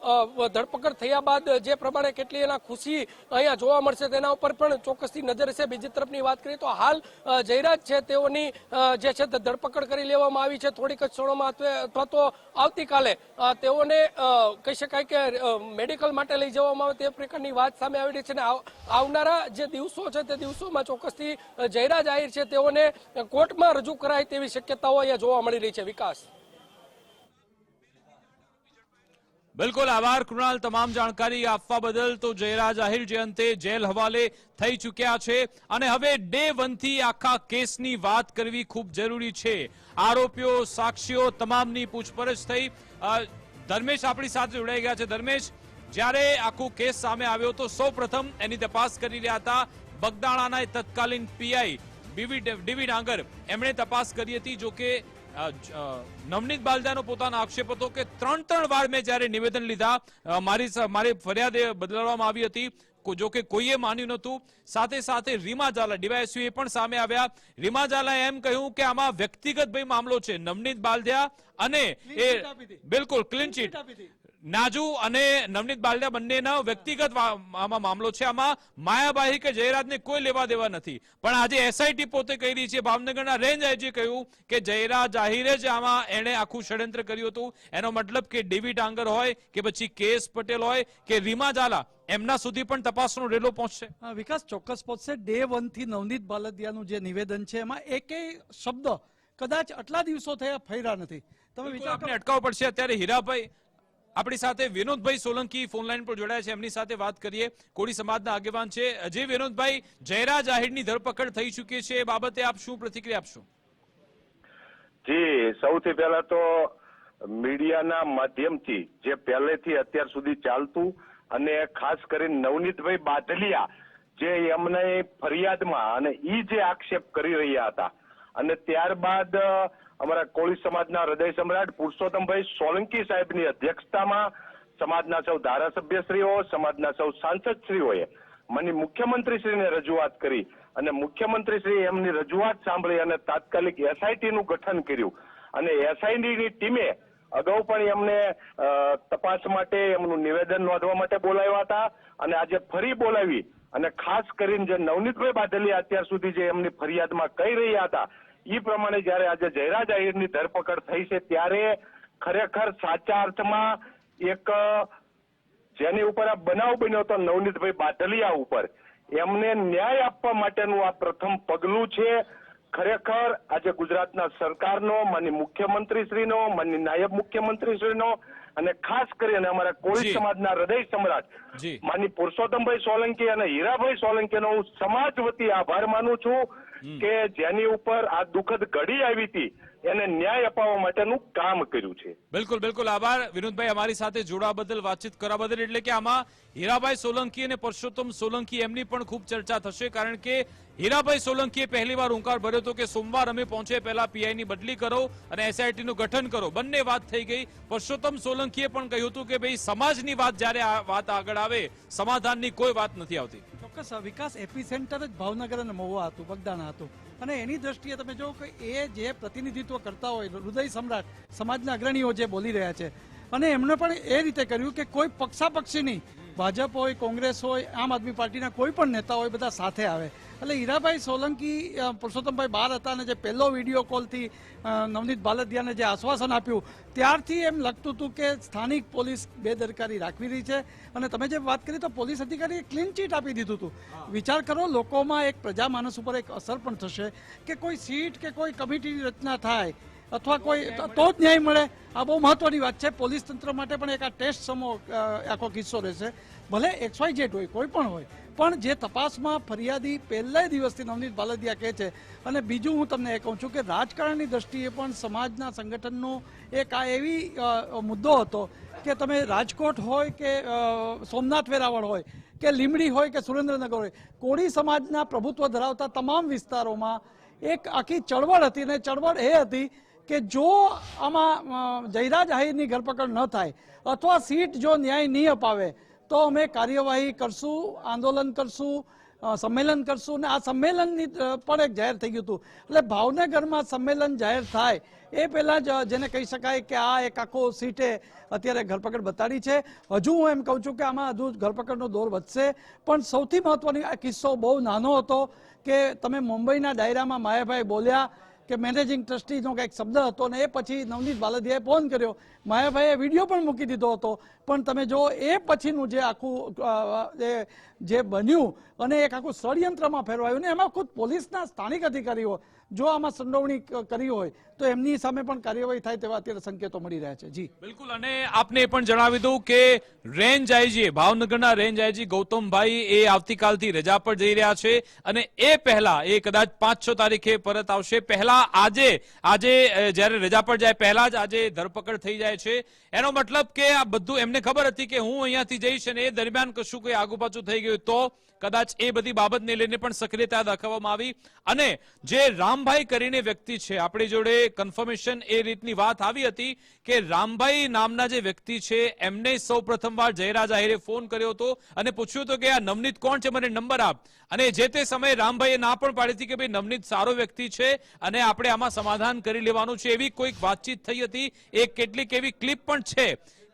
ધરપકડ થયા બાદ જે પ્રમાણે કેટલી એના ખુશી અહીંયા જોવા મળશે તેના ઉપર પણ ચોક્કસથી નજર રહેશે. બીજી તરફની વાત કરીએ તો હાલ જયરાજ છે તેઓની જે છે ધરપકડ કરી લેવામાં આવી છે થોડીક જ ક્ષણોમાં, અથવા તો આવતીકાલે તેઓને કહી શકાય કે મેડિકલ માટે લઈ જવામાં આવે તે પ્રકારની વાત સામે આવી રહી છે. અને આવનારા જે દિવસો છે તે દિવસોમાં ચોક્કસથી જયરાજ આહિર છે તેઓને કોર્ટમાં રજૂ કરાય તેવી શક્યતાઓ અહીંયા જોવા મળી રહી છે. વિકાસ. બિલકુલ આભાર કૃણાલ તમામ જાણકારી આપવા બદલ. તો જયરાજ આહિર જે અંતે જેલ હવાલે થઈ ચૂક્યા છે અને હવે ડે 1 થી આખા કેસની વાત કરવી ખૂબ જરૂરી છે. આરોપીઓ, સાક્ષીઓ તમામની પૂછપરછ થઈ. ધર્મેશ આપણી સાથે જોડાઈ ગયા છે. ધર્મેશ, જ્યારે આખો કેસ સામે આવ્યો તો સૌ પ્રથમ એની તપાસ કરી રહ્યા હતા બગદાણાના તત્કાલીન પીઆઈ ડીવી ડાંગર, એમણે તપાસ કરી હતી. જો કે નવનીત બાલદાનો પોતાનો આક્ષેપ હતો કે ત્રણ વાર મેં જ્યારે નિવેદન લીધા મારી ફરિયાદ બદલવામાં આવી હતી, જો કે કોઈએ માન્યું નહોતું. સાથે સાથે રીમા ઝાલા ડીવાયએસપી પણ સામે આવ્યા. રીમા ઝાલાએ એમ કહ્યું કે આમાં વ્યક્તિગત મામલો છે. નવનીત બાલદિયા અને એ બિલકુલ ક્લીન ચીટ, નાજુ અને નવનીત બાલદિયા બંનેના વ્યક્તિગત આમાં મામલો છે. આમાં માયાબાઈ કે જયરાજને કોઈ લેવા દેવા નથી. પણ આજે એસઆઈટી પોતે કહી રહી છે, ભાવનગરના રેન્જ આઈજી કહ્યું કે જયરાજ આહિરે જ આમાં એણે આખું ષડયંત્ર કર્યું હતું. એનો મતલબ કે ડીવી ડાંગર હોય કે પછી કેએસ પટેલ હોય કે રીમા ઝાલા, એમના સુધી પણ તપાસનો રેલો પહોંચશે. વિકાસ ચોક્કસ પહોંચશે. ડે 1 થી નવનીત બાલદિયાનું જે નિવેદન છે એમાં એકેય શબ્દ કદાચ આટલા દિવસો થયા ફર્યા નથી. તમે વિચાર અટકાવવો પડશે. અત્યારે હીરાભાઈ આપણી સાથે વિનોદભાઈ સોલંકી ફોન લાઈન પર જોડાયા છે, એમની સાથે વાત કરીએ. કોળી સમાજના આગેવાન છે. જે વિનોદભાઈ, જયરાજ આહિરની ધરપકડ થઈ ચૂકી છે, એ બાબતે આપ શું પ્રતિક્રિયા આપશો? જી, સૌથી પહેલા તો મીડિયાના માધ્યમથી જે પહેલેથી અત્યાર સુધી ચાલતું અને ખાસ કરીને નવનીતભાઈ બાદલિયા જે એમને ફરિયાદમાં અને ઈ જે આક્ષેપ કરી રહ્યા હતા અને ત્યારબાદ અમારા કોળી સમાજના હૃદય સમ્રાટ પુરુષોત્તમભાઈ સોલંકી સાહેબની અધ્યક્ષતામાં સમાજના સૌ ધારાસભ્યશ્રીઓ, સમાજના સૌ સાંસદશ્રીઓએ માનનીય મુખ્યમંત્રીશ્રીને રજૂઆત કરી અને મુખ્યમંત્રીશ્રી એમની રજૂઆત સાંભળી અને તાત્કાલિક એસઆઈટીનું ગઠન કર્યું. અને એસઆઈટીની ટીમે અગાઉ પણ એમને તપાસ માટે એમનું નિવેદન નોંધવા માટે બોલાવ્યા હતા અને આજે ફરી બોલાવી અને ખાસ કરીને જે નવનીતભાઈ બાદલિયા અત્યાર સુધી જે એમની ફરિયાદમાં કહી રહ્યા હતા એ પ્રમાણે જયારે આજે જયરાજ આહિરની ધરપકડ થઈ છે ત્યારે ખરેખર સાચા અર્થમાં એક જેની ઉપર આ બનાવ બન્યો હતો નવનીતભાઈ બાદલિયા ઉપર, એમને ન્યાય આપવા માટેનું આ પ્રથમ પગલું છે. ખરેખર આજે ગુજરાતના સરકારનો, માનનીય મુખ્યમંત્રીશ્રીનો, માનનીય નાયબ મુખ્યમંત્રીશ્રીનો અને ખાસ કરીને અમારા કોળી સમાજના હૃદય સમ્રાટ માનનીય પુરુષોત્તમભાઈ સોલંકી અને હીરાભાઈ સોલંકીનો હું સમાજ વતી આભાર માનું છું કે જેની ઉપર આ દુઃખદ ઘડી આવી હતી એને ન્યાય અપાવવા માટેનું કામ કર્યું છે. બિલકુલ બિલકુલ આભાર વિનોદભાઈ, અમારી સાથે જોડાવા બદલ, વાતચીત કરવા બદલ. એટલે કે આમાં હીરાભાઈ સોલંકી અને પુરુષોત્તમ સોલંકી એમની પણ ખૂબ ચર્ચા થશે, કારણ કે હીરાભાઈ સોલંકીએ પહેલીવાર હુંકાર ભર્યો હતો કે સોમવાર અમે પહોંચે પહેલા પીઆઈની બદલી કરો અને એસઆઈટીનું ગઠન કરો. બંને વાત થઈ ગઈ. પુરુષોત્તમ સોલંકીએ પણ કહ્યું હતું કે ભાઈ સમાજની વાત જ્યારે આ વાત આગળ આવે, સમાધાનની કોઈ વાત નથી આવતી. ચોક્કસ વિકાસ એપી સેન્ટર જ ભાવનગર અને મહુવા હતું, બગદાણા હતું. અને એની દ્રષ્ટિએ તમે જો કે એ જે પ્રતિનિધિત્વ કરતા હોય હૃદય સમ્રાટ સમાજના અગ્રણીઓ જે બોલી રહ્યા છે અને એમણે પણ એ રીતે કર્યું કે કોઈ પક્ષાપક્ષી નહીં, ભાજપ હોય, કોંગ્રેસ હોય, આમ આદમી પાર્ટીના કોઈ પણ નેતા હોય, બધા સાથે આવે. એટલે હીરાભાઈ સોલંકી, પુરુષોત્તમભાઈ બહાર હતા અને જે પહેલો વિડીયો કોલથી નવનીત બાલદિયાને જે આશ્વાસન આપ્યું ત્યારથી એમ લાગતું હતું કે સ્થાનિક પોલીસ બેદરકારી રાખવી રહી છે. અને તમે જે વાત કરી તો પોલીસ અધિકારીએ ક્લીન ચીટ આપી દીધું હતું. વિચાર કરો, લોકોમાં એક પ્રજામાનસ ઉપર એક અસર પણ થશે કે કોઈ સીટ કે કોઈ કમિટીની રચના થાય અથવા કોઈ તો જ ન્યાય મળે. આ બહુ મહત્વની વાત છે. પોલીસ તંત્ર માટે પણ એક આ ટેસ્ટ સમો આખો કિસ્સો રહેશે. ભલે XYZ હોય, કોઈ પણ હોય, પણ જે તપાસમાં ફરિયાદી પહેલા દિવસથી નવનીત બાલદિયા કહે છે. અને બીજું હું તમને એ કહું છું કે રાજકારણની દ્રષ્ટિએ પણ સમાજના સંગઠનનો એક આ એવી મુદ્દો હતો કે તમે રાજકોટ હોય કે સોમનાથ વેરાવળ હોય કે લીમડી હોય કે સુરેન્દ્રનગર હોય, કોળી સમાજના પ્રભુત્વ ધરાવતા તમામ વિસ્તારોમાં એક આખી ચળવળ હતી. અને ચળવળ એ હતી કે જો આમાં જયરાજ આહિરની ધરપકડ ન થાય અથવા સીટ જો ન્યાય નહીં અપાવે તો અમે કાર્યવાહી કરશું, આંદોલન કરશું, સંમેલન કરશું. અને આ સંમેલનની પણ એક જાહેર થઈ ગયું હતું. એટલે ભાવનગરમાં સંમેલન જાહેર થાય એ પહેલા જ જેને કહી શકાય કે આ એક આખો સીટે અત્યારે ધરપકડ બતાડી છે. હજુ હું એમ કહું છું કે આમાં હજુ ધરપકડનો દોર વધશે. પણ સૌથી મહત્વની આ કિસ્સો બહુ નાનો હતો કે તમે મુંબઈના ડાયરામાં માયાભાઈ બોલ્યા કે મેનેજિંગ ટ્રસ્ટીનો કંઈક શબ્દ હતો ને એ પછી નવનીત બાલદિયાએ ફોન કર્યો. માયાભાઈએ વિડીયો પણ મૂકી દીધો હતો. પણ તમે જો એ પછીનું જે આખું જે બન્યું અને એક આખું ષડયંત્રમાં ફેરવાયું ને એમાં ખુદ પોલીસના સ્થાનિક અધિકારીઓ જો આમાં સંડોવણી કરી હોય તો એમની સામે પણ કાર્યવાહી થાય તેવા અત્યારે સંકેતો મળી રહ્યા છે. જી બિલકુલ. અને આપને પણ જણાવી દઉં કે રેન્જ આઈજી ભાવનગરના રેન્જ આઈજી ગૌતમભાઈ એ આવતીકાલથી રજા પર જઈ રહ્યા છે અને એ પહેલા એ કદાચ 5-6 તારીખે પરત આવશે. પહેલા આજે જ્યારે રજા પર જાય પહેલા જ આજે ધરપકડ થઈ જાય છે. એનો મતલબ કે આ બધું એમને ખબર હતી કે હું અહીંયાથી જઈશ અને એ દરમિયાન કશું કંઈ આગુ પાછું થઈ ગયું તો કદાચ એ બધી બાબતને લઈને પણ સક્રિયતા દાખવવામાં આવી. અને જે રામભાઈ કરીને વ્યક્તિ છે આપણી જોડે કન્ફર્મેશન એ રીતની વાત આવી હતી કે રામભાઈ નામના જે વ્યક્તિ છે એમને સૌ પ્રથમવાર જયરાજ આહિરે ફોન કર્યો હતો અને પૂછ્યું હતું કે આ નવનીત કોણ છે, મને નંબર આપ. અને જે તે સમયે રામભાઈએ ના પણ પાડી હતી કે ભાઈ નવનીત સારો વ્યક્તિ છે અને આપણે આમાં સમાધાન કરી લેવાનું છે. એવી કોઈક વાતચીત થઈ હતી. એક કેટલીક એવી ક્લિપ પણ છે.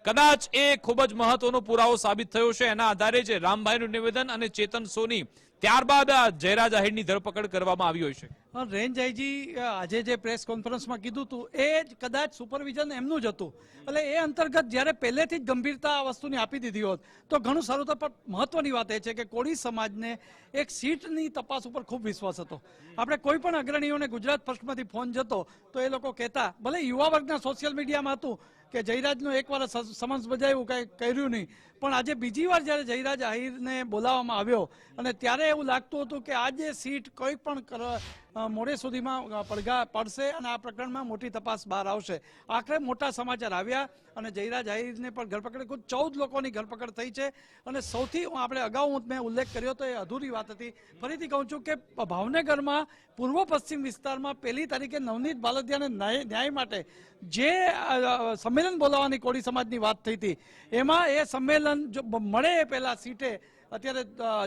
કદાચ એ ખૂબ જ મહત્વનો પુરાવો સાબિત થયો છે. એના આધારે જ રામભાઈનું નિવેદન અને ચેતન સોની ત્યારબાદ જયરાજ આહિરની ધરપકડ કરવામાં આવી હોય છે. રેન્જ આઈજી આજે જે પ્રેસ કોન્ફરન્સમાં કીધું હતું એ જ કદાચ સુપરવિઝન એમનું જ હતું. એટલે એ અંતર્ગત જ્યારે પહેલેથી જ ગંભીરતા આ વસ્તુની આપી દીધી હોત તો ઘણું સારું હતું. પણ મહત્વની વાત એ છે કે કોળી સમાજને એક સીટની તપાસ ઉપર ખૂબ વિશ્વાસ હતો. આપણે કોઈ પણ અગ્રણીઓને ગુજરાત ફર્સ્ટમાંથી ફોન જતો તો એ લોકો કહેતા, ભલે યુવા વર્ગના સોશિયલ મીડિયામાં હતું કે જયરાજનું એકવાર સમન્સ બજાવ્યું, કાંઈ કર્યું નહીં, પણ આજે બીજી વાર જ્યારે જયરાજ આહિરને બોલાવવામાં આવ્યો અને ત્યારે એવું લાગતું હતું કે આજે સીટ કોઈ પણ મોડે સુધીમાં પડશે અને આ પ્રકરણમાં મોટી તપાસ બહાર આવશે. આખરે મોટા સમાચાર આવ્યા અને જયરાજ આહિરને પણ ધરપકડ, કુલ 14 લોકોની ધરપકડ થઈ છે. અને સૌથી આપણે અગાઉ મેં ઉલ્લેખ કર્યો તો એ અધૂરી વાત હતી. ફરીથી કહું છું કે ભાવનગરમાં પૂર્વ પશ્ચિમ વિસ્તારમાં 1 તારીખે નવનીત બાલદિયાને ન્યાય માટે જે સંમેલન બોલાવવાની કોળી સમાજની વાત થઈ હતી એમાં એ સંમેલન જો મળે એ પહેલા સીટે અત્યારે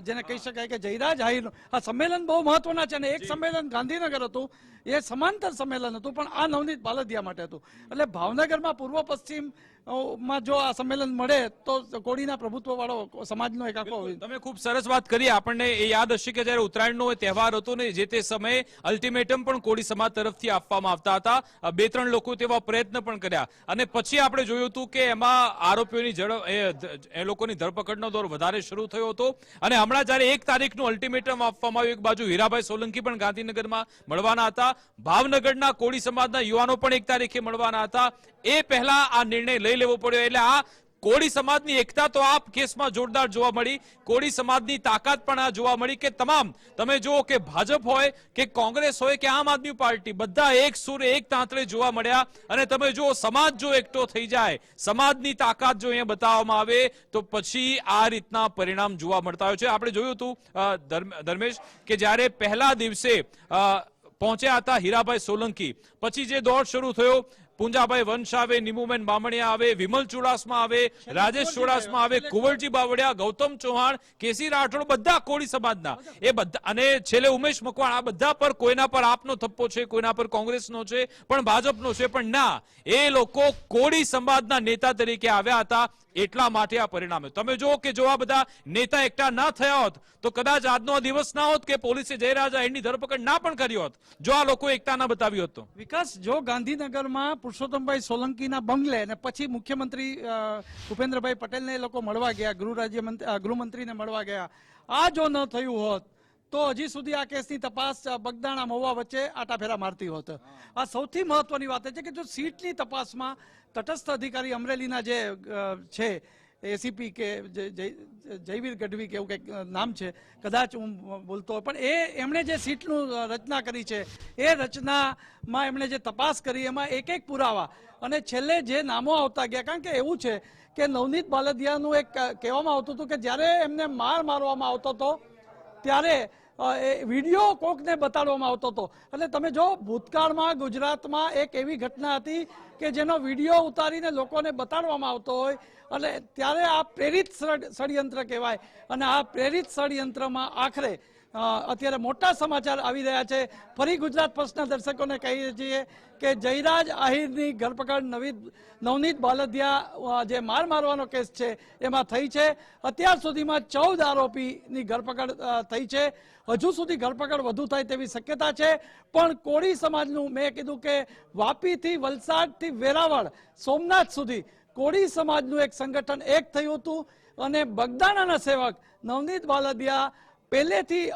જેને કહી શકાય કે જયરાજ આહિરનું આ સંમેલન બહુ મહત્વના છે. અને એક સંમેલન ગાંધીનગર હતું, એ સમાંતર સંમેલન હતું, પણ આ નવનીત બાલદિયા માટે હતું. એટલે ભાવનગરમાં પૂર્વ પશ્ચિમ માં જો આ સંમેલન મળે તો કોળીના પ્રભુત્વ વાળો સમાજનો એક આખો. તમે ખૂબ સરસ વાત કરી. આપણને એ યાદ હશે કે જયારે ઉત્તરાયણનો તહેવાર હતો ને જે તે સમયે અલ્ટિમેટમ પણ કોળી સમાજ તરફથી આપવામાં આવતા હતા. 2-3 લોકો તેવા પ્રયત્ન પણ કર્યા અને પછી આપણે જોયું હતું કે એમાં આરોપીઓની એ લોકોની ધરપકડનો દોર વધારે શરૂ થયો હતો. અને હમણાં જયારે 1 તારીખનું અલ્ટિમેટમ આપવામાં આવ્યું, એક બાજુ હીરાભાઈ સોલંકી પણ ગાંધીનગરમાં મળવાના હતા, ભાવનગરના કોળી સમાજના યુવાનો પણ 1 તારીખે મળવાના હતા. એ પહેલા આ નિર્ણય લઈ લેવો પડ્યો. એટલે આ કોળી સમાજની એકતા તો આ કેસમાં જોરદાર જોવા મળી. કોળી સમાજની તાકાત પણ આ જોવા મળી કે તમામ તમે જુઓ કે ભાજપ હોય કે કોંગ્રેસ હોય કે આમ આદમી પાર્ટી બધા એક સુર એક તાંતરે જોવા મળ્યા. અને તમે જુઓ સમાજ જો એકઠો થઈ જાય, સમાજની તાકાત જો અહીંયા બતાવવામાં આવે તો પછી આ રીતના પરિણામ જોવા મળતા હોય છે. આપણે જોયું હતું ધર્મેશ કે જ્યારે પહેલા દિવસે પહોંચ્યા હતા હીરાભાઈ સોલંકી, પછી જે દોર શરૂ થયો, પૂંજાભાઈ વંશ આવે, નિમુબેન બામણિયા આવે, વિમલ ચુડાસમા આવે, રાજેશ ચુડાસમા આવે, કુંવરજી બાવળિયા, ગૌતમ ચૌહાણ, કેસી રાઠોડ, બધા કોળી સમાજના એ બધા, અને છેલ્લે ઉમેશ મકવાણ, આ બધા પર કોઈના પર આપનો થપ્પો છે, કોઈના પર કોંગ્રેસનો છે, પણ ભાજપનો છે. પણ ના, એ લોકો કોળી સમાજના નેતા તરીકે આવ્યા હતા. એટલા માટે આ પરિણામે તમે જો કે જો આ બધા નેતા એકઠા ના થયા હોત તો કદાચ આજનો આ દિવસ ના હોત કે પોલીસે જયરાજ આહિરની ધરપકડ ના પણ કરી હોત જો આ લોકો એકતા ના બતાવી હોત. વિકાસ, જો ગાંધીનગરમાં પુરુષોત્તમભાઈ સોલંકીના બંગલે અને પછી મુખ્યમંત્રી ભૂપેન્દ્રભાઈ પટેલને એ લોકો મળવા ગયા, ગૃહમંત્રીને મળવા ગયા, આ જો ન થયું હોત તો હજી સુધી આ કેસની તપાસ બગદાણા મહુવા વચ્ચે આટાફેરા મારતી હોત. આ સૌથી મહત્વની વાત છે કે જો સીટની તપાસમાં તટસ્થ અધિકારી અમરેલીના જે છે એસીપી કે જયવીર ગઢવી કે એવું કંઈક નામ છે, કદાચ હું બોલતો હોય, પણ એમણે જે સીટનું રચના કરી છે એ રચનામાં એમણે જે તપાસ કરી એમાં એક એક પુરાવા અને છેલ્લે જે નામો આવતા ગયા. કારણ કે એવું છે કે નવનીત બાલદિયાનું એક કહેવામાં આવતું હતું કે જ્યારે એમને મારવામાં આવતો હતો ત્યારે એ વિડીયો કોકને બતાડવામાં આવતો હતો. એટલે તમે જો ભૂતકાળમાં ગુજરાતમાં એક એવી ઘટના હતી કે જેનો વિડીયો ઉતારીને લોકોને બતાડવામાં આવતો હોય અને ત્યારે આ પ્રેરિત ષડયંત્ર કહેવાય. અને આ પ્રેરિત ષડયંત્રમાં આખરે અત્યારે મોટા સમાચાર આવી રહ્યા છે. ફરી ગુજરાત પર્સના દર્શકોને કહીએ છીએ કે જયરાજ આહિરની ધરપકડ નવનીત બાલદિયા જે માર મારવાનો કેસ છે એમાં થઈ છે. અત્યાર સુધીમાં 14 આરોપીની ધરપકડ થઈ છે. હજુ સુધી ધરપકડ વધુ થાય તેવી શક્યતા છે. પણ કોળી સમાજનું મેં કીધું કે વાપીથી વલસાડથી વેરાવળ સોમનાથ સુધી કોળી સમાજનું એક સંગઠન એક થયું હતું અને બગદાણાના સેવક નવનીત બાલદિયા પહેલેથી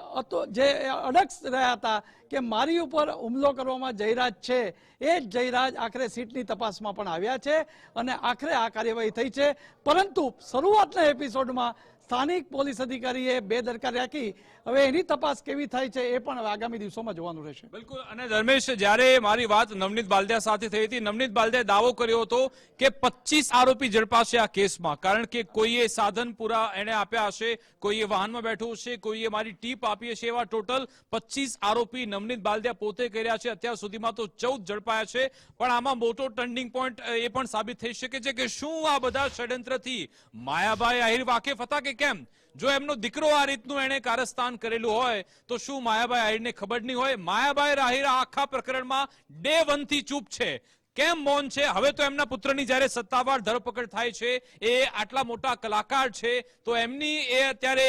જે અડગ રહ્યા હતા કે મારી ઉપર હુમલો કરવામાં જયરાજ છે, એ જ જયરાજ આખરે સીટની તપાસમાં પણ આવ્યા છે અને આખરે આ કાર્યવાહી થઈ છે. પરંતુ શરૂઆતના એપિસોડમાં સ્થાનિક પોલીસ અધિકારીએ બેદરકારી રાખી. હવે એની તપાસ કેવી થાય છે એ પણ આગામી દિવસોમાં જોવાનું રહેશે. બિલકુલ. અને ધર્મેશ, જ્યારે મારી વાત નવનીત બાલદિયા સાથે થઈ હતી, નવનીત બાલદિયાએ દાવો કર્યો હતો કે 25 આરોપી ઝડપાશે આ કેસમાં, કારણ કે કોઈએ સાધન પૂરા એને આપ્યા હશે, કોઈએ વાહનમાં બેઠું હશે, કોઈએ મારી ટીપ આપી હશે. એવા ટોટલ 25 આરોપી નવનીત બાલદિયા પોતે કર્યા છે. અત્યાર સુધીમાં તો 14 ઝડપાયા છે. પણ આમાં મોટો ટર્નિંગ પોઈન્ટ એ પણ સાબિત થઈ શકે છે કે શું આ બધા ષડયંત્રથી માયાભાઈ આહિર વાકેફ હતા કે કેમ? જો એમનો દીકરો આ રીતનું એને કારસ્તાન કરેલું હોય તો શું માયાભાઈ આહિરને ખબર નહીં હોય? માયાભાઈ આહિર આખા પ્રકરણમાં ડે 1 થી ચૂપ છે. કેમ મૌન છે? હવે તો એમના પુત્રની જ્યારે સત્તાવાર ધરપકડ થાય છે, એ આટલા મોટા કલાકાર છે, તો એમની એ અત્યારે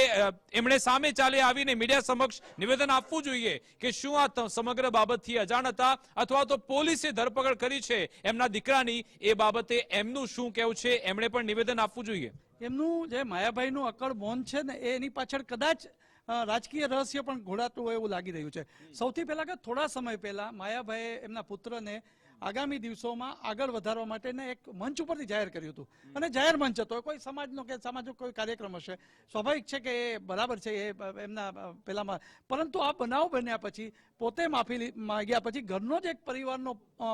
એમણે સામે ચાલે આવીને મીડિયા સમક્ષ નિવેદન આપવું જોઈએ કે શું આ સમગ્ર બાબતથી અજાણ હતા અથવા તો પોલીસે ધરપકડ કરી છે એમના દીકરાની, એ બાબતે એમનું શું કહેવું છે, એમણે પણ નિવેદન આપવું જોઈએ. એમનું જે માયાભાઈનું અકળ મૌન છે ને એની પાછળ કદાચ રાજકીય રહસ્ય પણ ઘોડાતું હોય એવું લાગી રહ્યું છે. સૌથી પહેલા કે થોડા સમય પહેલા માયાભાઈએ એમના પુત્રને આગામી દિવસોમાં આગળ વધારવા માટેને એક મંચ ઉપરથી જાહેર કર્યું હતું. અને જાહેર મંચ હતો, કોઈ સમાજનો કે સામાજિક કોઈ કાર્યક્રમ હશે, સ્વાભાવિક છે કે એ બરાબર છે એ એમના પહેલામાં. પરંતુ આ બનાવ બન્યા પછી પોતે માફી માંગ્યા પછી ઘરનો જ એક પરિવારનો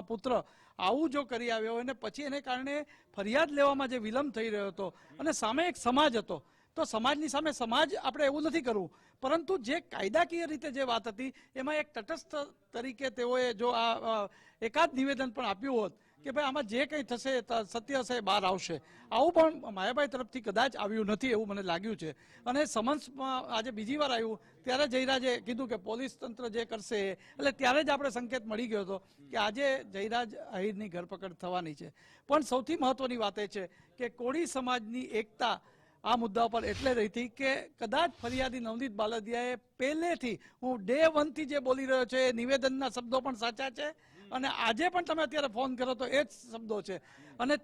પુત્ર આવું જો કરી આવ્યો હોય ને પછી એને કારણે ફરિયાદ લેવામાં જે વિલંબ થઈ રહ્યો હતો અને સામે એક સમાજ હતો, તો સમાજની સામે સમાજ આપણે એવું નથી કરવું. પરંતુ જે કાયદાકીય રીતે જે વાત હતી એમાં એક તટસ્થ તરીકે તેઓએ જો આ એકાદ નિવેદન પણ આપ્યું હોત કે ભાઈ આમાં જે કંઈ થશે સત્ય હશે બહાર આવશે, આવું પણ માયાભાઈ તરફથી કદાચ આવ્યું નથી એવું મને લાગ્યું છે. અને સમન્સમાં આજે બીજી વાર આવ્યું ત્યારે જયરાજે કીધું કે પોલીસ તંત્ર જે કરશે, એટલે ત્યારે જ આપણે સંકેત મળી ગયો હતો કે આજે જયરાજ આહિરની ધરપકડ થવાની છે. પણ સૌથી મહત્વની વાત એ છે કે કોળી સમાજની એકતા આ મુદ્દા પર એટલે રહી હતી કે કદાચ ફરિયાદી નવનીત બાલદિયાએ પહેલેથી, હું ડે 1 થી જે બોલી રહ્યો છે એ નિવેદનના શબ્દો પણ સાચા છે અને આજે પણ તમે અત્યારે ફોન કરો તો એ જ શબ્દો છે. અને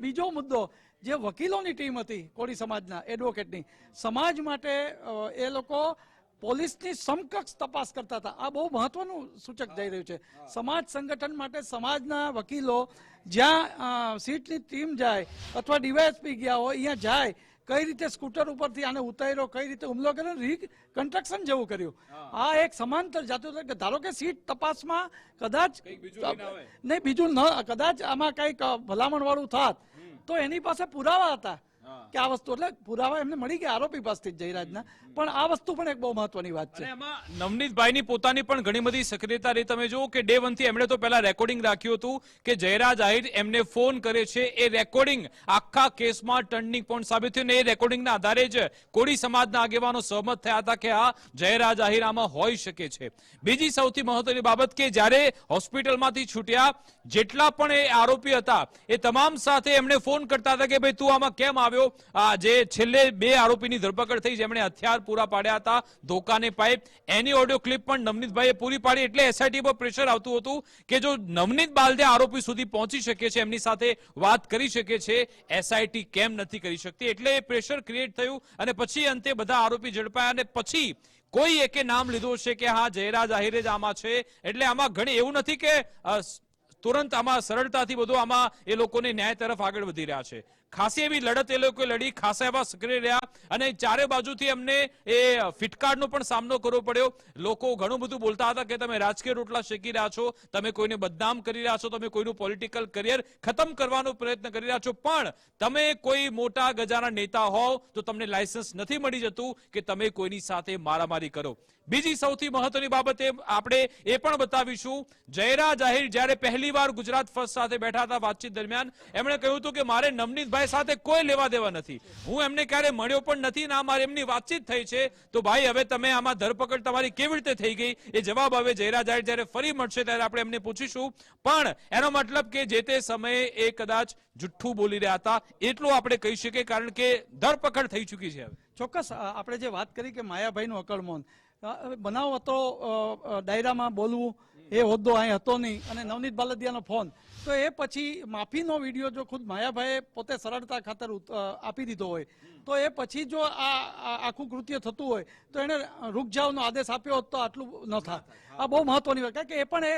બીજો મુદ્દો, જે વકીલોની ટીમ હતી કોળી સમાજના એડવોકેટની, સમાજ માટે એ લોકો પોલીસની સમકક્ષ તપાસ કરતા હતા. આ બહુ મહત્વનું સૂચક જઈ રહ્યું છે. સમાજ સંગઠન માટે સમાજના વકીલો જ્યાં સીટની ટીમ જાય અથવા ડીવાયએસપી ગયા હોય અહીંયા જાય, કઈ રીતે સ્કૂટર ઉપરથી આને ઉતાર્યો, કઈ રીતે હુમલો કર્યો, રીકન્સ્ટ્રક્શન જેવું કર્યું. આ એક સમાંતર જાતું કે ધારો કે સીટ તપાસમાં કદાચ નહીં બીજું કદાચ આમાં કઈક ભલામણ વાળું થાત તો એની પાસે પુરાવા હતા કે આ વસ્તુ, એટલે પુરાવા એમને મળી ગયા આરોપી પાસેથી જયરાજના. પણ આ વસ્તુ પણ એક બહુ મહત્વની વાત છે. એમાં નવનીતભાઈની પોતાની પણ ઘણી બધી સક્રિયતા રહી. તમે જુઓ કે ડે 1 થી એમણે તો પહેલા રેકોર્ડિંગ રાખ્યું હતું કે જયરાજ આહિર એમને ફોન કરે છે. એ રેકોર્ડિંગ આખા કેસમાં ટર્નિંગ પોઈન્ટ સાબિત થયું અને એ રેકોર્ડિંગના આધારે જ કોળી સમાજના આગેવાનો સહમત થયા હતા કે આ જયરાજ આહિર આમાં હોઈ શકે છે. બીજી સૌથી મહત્વની બાબત કે જ્યારે હોસ્પિટલમાંથી છૂટ્યા જેટલા પણ એ આરોપી હતા એ તમામ સાથે એમણે ફોન કરતા હતા કે ભાઈ તું આમાં કેમ આવ્યો. આ જે છેલ્લે 2 આરોપીની ધરપકડ થઈ જેમણે હથિયાર પૂરા પાડ્યા હતા, ધોકાને પાઇપ, એની ઓડિયો ક્લિપ પણ નવનીતભાઈએ પૂરી પાડી. એટલે એસઆઈટી પર પ્રેશર આવતું હતું કે જો નવનીત બાલદિયા આરોપી સુધી પહોંચી શકે છે, એમની સાથે વાત કરી શકે છે, એસઆઈટી કેમ નથી કરી શકતી. એટલે એ પ્રેશર ક્રિએટ થયું અને પછી અંતે બધા આરોપી ઝડપાયા અને પછી કોઈ એકે નામ લીધું છે કે હા જયરાજ આહિર જ આમાં છે. એટલે આમાં ઘણી એવું નથી કે તુરંત આમાં સરળતાથી બધું આમાં એ લોકોને ન્યાય તરફ આગળ વધી રહ્યા છે. ખાસી એવી લડત એ લોકોએ લડી, ખાસા એવા સક્રિય રહ્યા અને ચારે બાજુથી એમને એ ફિટકારનો પણ સામનો કરવો પડ્યો. લોકો ઘણું બધું બોલતા હતા કે તમે રાજકીય રોટલા શેકી રહ્યા છો, તમે કોઈને બદનામ કરી રહ્યા છો, તમે કોઈનું પોલિટિકલ કરિયર ખતમ કરવાનો પ્રયત્ન કરી રહ્યા છો, પણ તમે કોઈ મોટા ગજાના નેતા હોવ તો તમને લાયસન્સ નથી મળી જતું કે તમે કોઈની સાથે મારામારી કરો. બીજી સૌથી મહત્વની બાબતે આપણે એ પણ બતાવીશું, જયરાજ આહિર જ્યારે પહેલીવાર ગુજરાત ફર્સ્ટ સાથે બેઠા હતા વાતચીત દરમિયાન એમણે કહ્યું હતું કે મારે નવનીતભાઈ સાથે કોઈ લેવા દેવા નથી, હું એમને ક્યારે મળ્યો પણ નથી, ના મારે એમની વાતચીત થઈ છે. તો ભાઈ હવે તમે આમાં ધરપકડ તમારી કેવી રીતે થઈ ગઈ એ જવાબ હવે જયરાજ આહિર જ્યારે ફરી મળશે ત્યારે આપણે એમને પૂછીશું. પણ એનો મતલબ કે જે તે સમયે એ કદાચ જુઠ્ઠું બોલી રહ્યા હતા એટલું આપણે કહી શકીએ, કારણ કે ધરપકડ થઈ ચૂકી છે. ચોક્કસ આપણે જે વાત કરી કે માયાભાઈનું અકળમોન બનાવ હતો, ડાયરામાં બોલવું એ હોદ્દો અહીં હતો નહીં, અને નવનીત બાલદિયાનો ફોન, તો એ પછી માફીનો વિડીયો જો ખુદ માયાભાઈએ પોતે સરળતા ખાતર આપી દીધો હોય તો એ પછી જો આ આખું કૃત્ય થતું હોય તો એને રૂક જાવનો આદેશ આપ્યો હોત તો આટલું ન થાય. આ બહુ મહત્વની વાત, કારણ કે એ પણ એ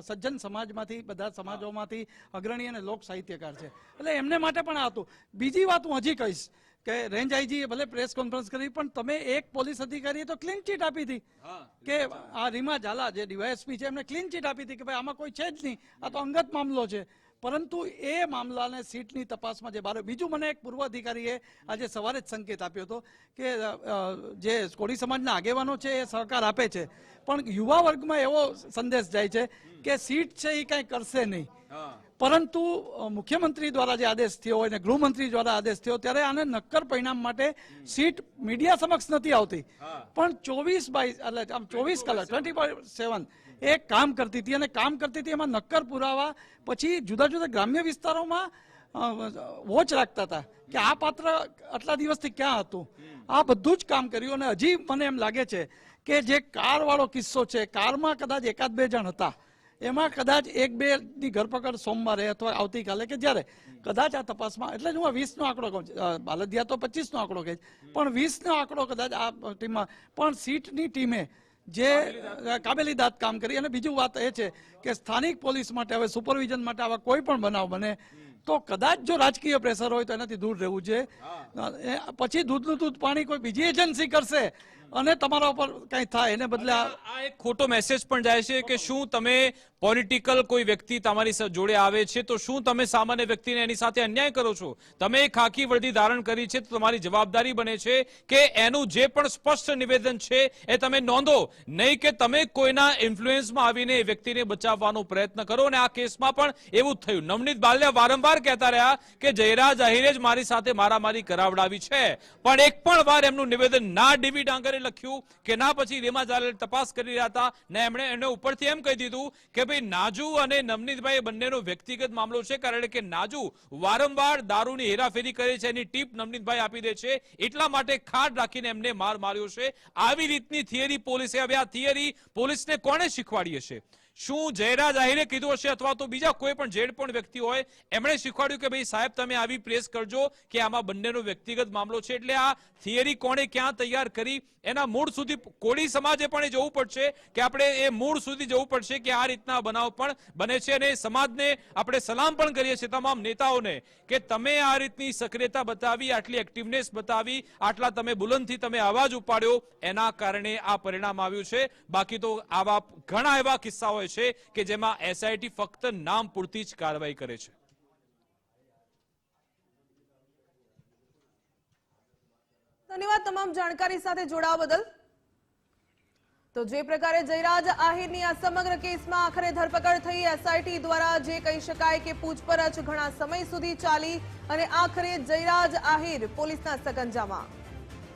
સજ્જન સમાજમાંથી, બધા સમાજોમાંથી અગ્રણી અને લોક સાહિત્યકાર છે, એટલે એમને માટે પણ આ હતું. બીજી વાત હું હજી કહીશ કે રેન્જ આઈજીએ ભલે પ્રેસ કોન્ફરન્સ કરી પણ તમે એક પોલીસ અધિકારીએ તો ક્લીન ચીટ આપી હતી કે આ રીમા ઝાલા જે ડીવાયએસપી છે એમને ક્લીન ચીટ આપી હતી કે ભાઈ આમાં કોઈ છે જ નહીં, આ તો અંગત મામલો છે. પરંતુ એ મામલાને સીટની તપાસમાં જે બાર. બીજું મને એક પૂર્વ અધિકારીએ આજે સવારે જ સંકેત આપ્યો હતો કે જે કોળી સમાજના આગેવાનો છે એ સહકાર આપે છે, પણ યુવા વર્ગમાં એવો સંદેશ જાય છે કે સીટ છે એ કાંઈ કરશે નહીં. પરંતુ મુખ્યમંત્રી દ્વારા જે આદેશ થયો હોય ને ગૃહમંત્રી દ્વારા આદેશ થયો ત્યારે આને નક્કર પરિણામ માટે સીટ મીડિયા સમક્ષ નથી આવતી, પણ 24 કલાક 24/7 એ કામ કરતી હતી, અને કામ કરતી હતી એમાં નક્કર પુરાવા. પછી જુદા જુદા ગ્રામ્ય વિસ્તારોમાં વોચ રાખતા હતા કે આ પાત્ર આટલા દિવસથી ક્યાં હતું. આ બધું જ કામ કર્યું, અને હજી મને એમ લાગે છે કે જે કાર વાળો કિસ્સો છે, કારમાં કદાચ 1-2 જણ હતા, એમાં કદાચ 1-2ની ધરપકડ સોમવારે અથવા આવતીકાલે કે જ્યારે કદાચ આ તપાસમાં, એટલે હું 20નો આંકડો કહું, બાલદિયા તો 25નો આંકડો કહે, પણ 20નો આંકડો કદાચ આ ટીમમાં પણ સીટની ટીમે જે કાબેલી દાદ કામ કરી. અને બીજું વાત એ છે કે સ્થાનિક પોલીસ માટે હવે સુપરવિઝન માટે આવા કોઈ પણ બનાવ બને તો કદાચ જો રાજકીય પ્રેશર હોય તો એનાથી દૂર રહેવું છે. પછી દૂધનું દૂધ પાણી કોઈ બીજી એજન્સી કરશે અને તમારા ઉપર કઈ થાય એને બદલે આ એક ખોટો મેસેજ પણ જાય છે કે શું તમે પોલિટિકલ કોઈ વ્યક્તિ તમારી જોડે આવે છે તો શું તમે સામાન્ય વ્યક્તિને એની સાથે અન્યાય કરો છો? તમે ખાખી વર્દી ધારણ કરી છે તો તમારી જવાબદારી બને છે કે એનું જે પણ સ્પષ્ટ નિવેદન છે એ તમે નોંધો, નહીં કે તમે કોઈના ઇન્ફ્લુએન્સમાં આવીને એ વ્યક્તિને બચાવવાનો પ્રયત્ન કરો. અને આ કેસમાં પણ એવું જ થયું. નવનીત બાલદિયા વારંવાર કહેતા રહ્યા કે જયરાજ આહિરે જ મારી સાથે મારામારી કરાવડાવી છે, પણ એક પણ વાર એમનું નિવેદન ના ડીવી ડાંગરે લખ્યું કે ના પછી રીમા ઝાલા તપાસ કરી રહ્યા હતા ને એમણે એને ઉપરથી એમ કહી દીધું કે ભાઈ નાજુ અને નવનીતભાઈ બંનેનો વ્યક્તિગત મામલો છે, કારણ કે નાજુ વારંવાર દારૂની હેરાફેરી કરે છે, એની ટીપ નવનીતભાઈ આપી દે છે, એટલા માટે ખાડ રાખીને એમને માર માર્યો છે. આવી રીતની થિયરી પોલીસે, હવે આ થિયરી પોલીસને કોણે શીખવાડી હશે? શું જયરાજ આહિરે કીધું હશે અથવા તો બીજા કોઈ પણ જેડ પણ વ્યક્તિ હોય એમણે શીખવાડ્યું કે ભાઈ સાહેબ તમે આવી પ્રેસ કરજો કે આમાં બંનેનો વ્યક્તિગત મામલો છે? એટલે આ થિયરી કોણે ક્યાં તૈયાર કરી એના મૂળ સુધી કોળી સમાજે પણ એ જવું પડશે કે આપણે એ મૂળ સુધી જવું પડશે કે આ રીતના બનાવ પણ બને છે. અને સમાજને આપણે સલામ પણ કરીએ છીએ તમામ નેતાઓને કે તમે આ રીતની સક્રિયતા બતાવી, આટલી એક્ટિવનેસ બતાવી, આટલા તમે બુલંદથી તમે અવાજ ઉપાડ્યો, એના કારણે આ પરિણામ આવ્યું છે. બાકી તો આવા ઘણા એવા કિસ્સા હોય છે કે જેમાં એસઆઈટી ફક્ત નામ પૂરતી જ કાર્યવાહી કરે છે. ધન્યવાદ તમામ જાણકારી સાથે જોડાવા બદલ. તો જે પ્રકારે જયરાજ આહિરની આ સમગ્ર કેસમાં આખરે ધરપકડ થઈ, એસઆઈટી દ્વારા જે કહી શકાય કે પૂછપરછ ઘણા સમય સુધી ચાલી અને આખરે જયરાજ આહિર પોલીસના સકંજામાં.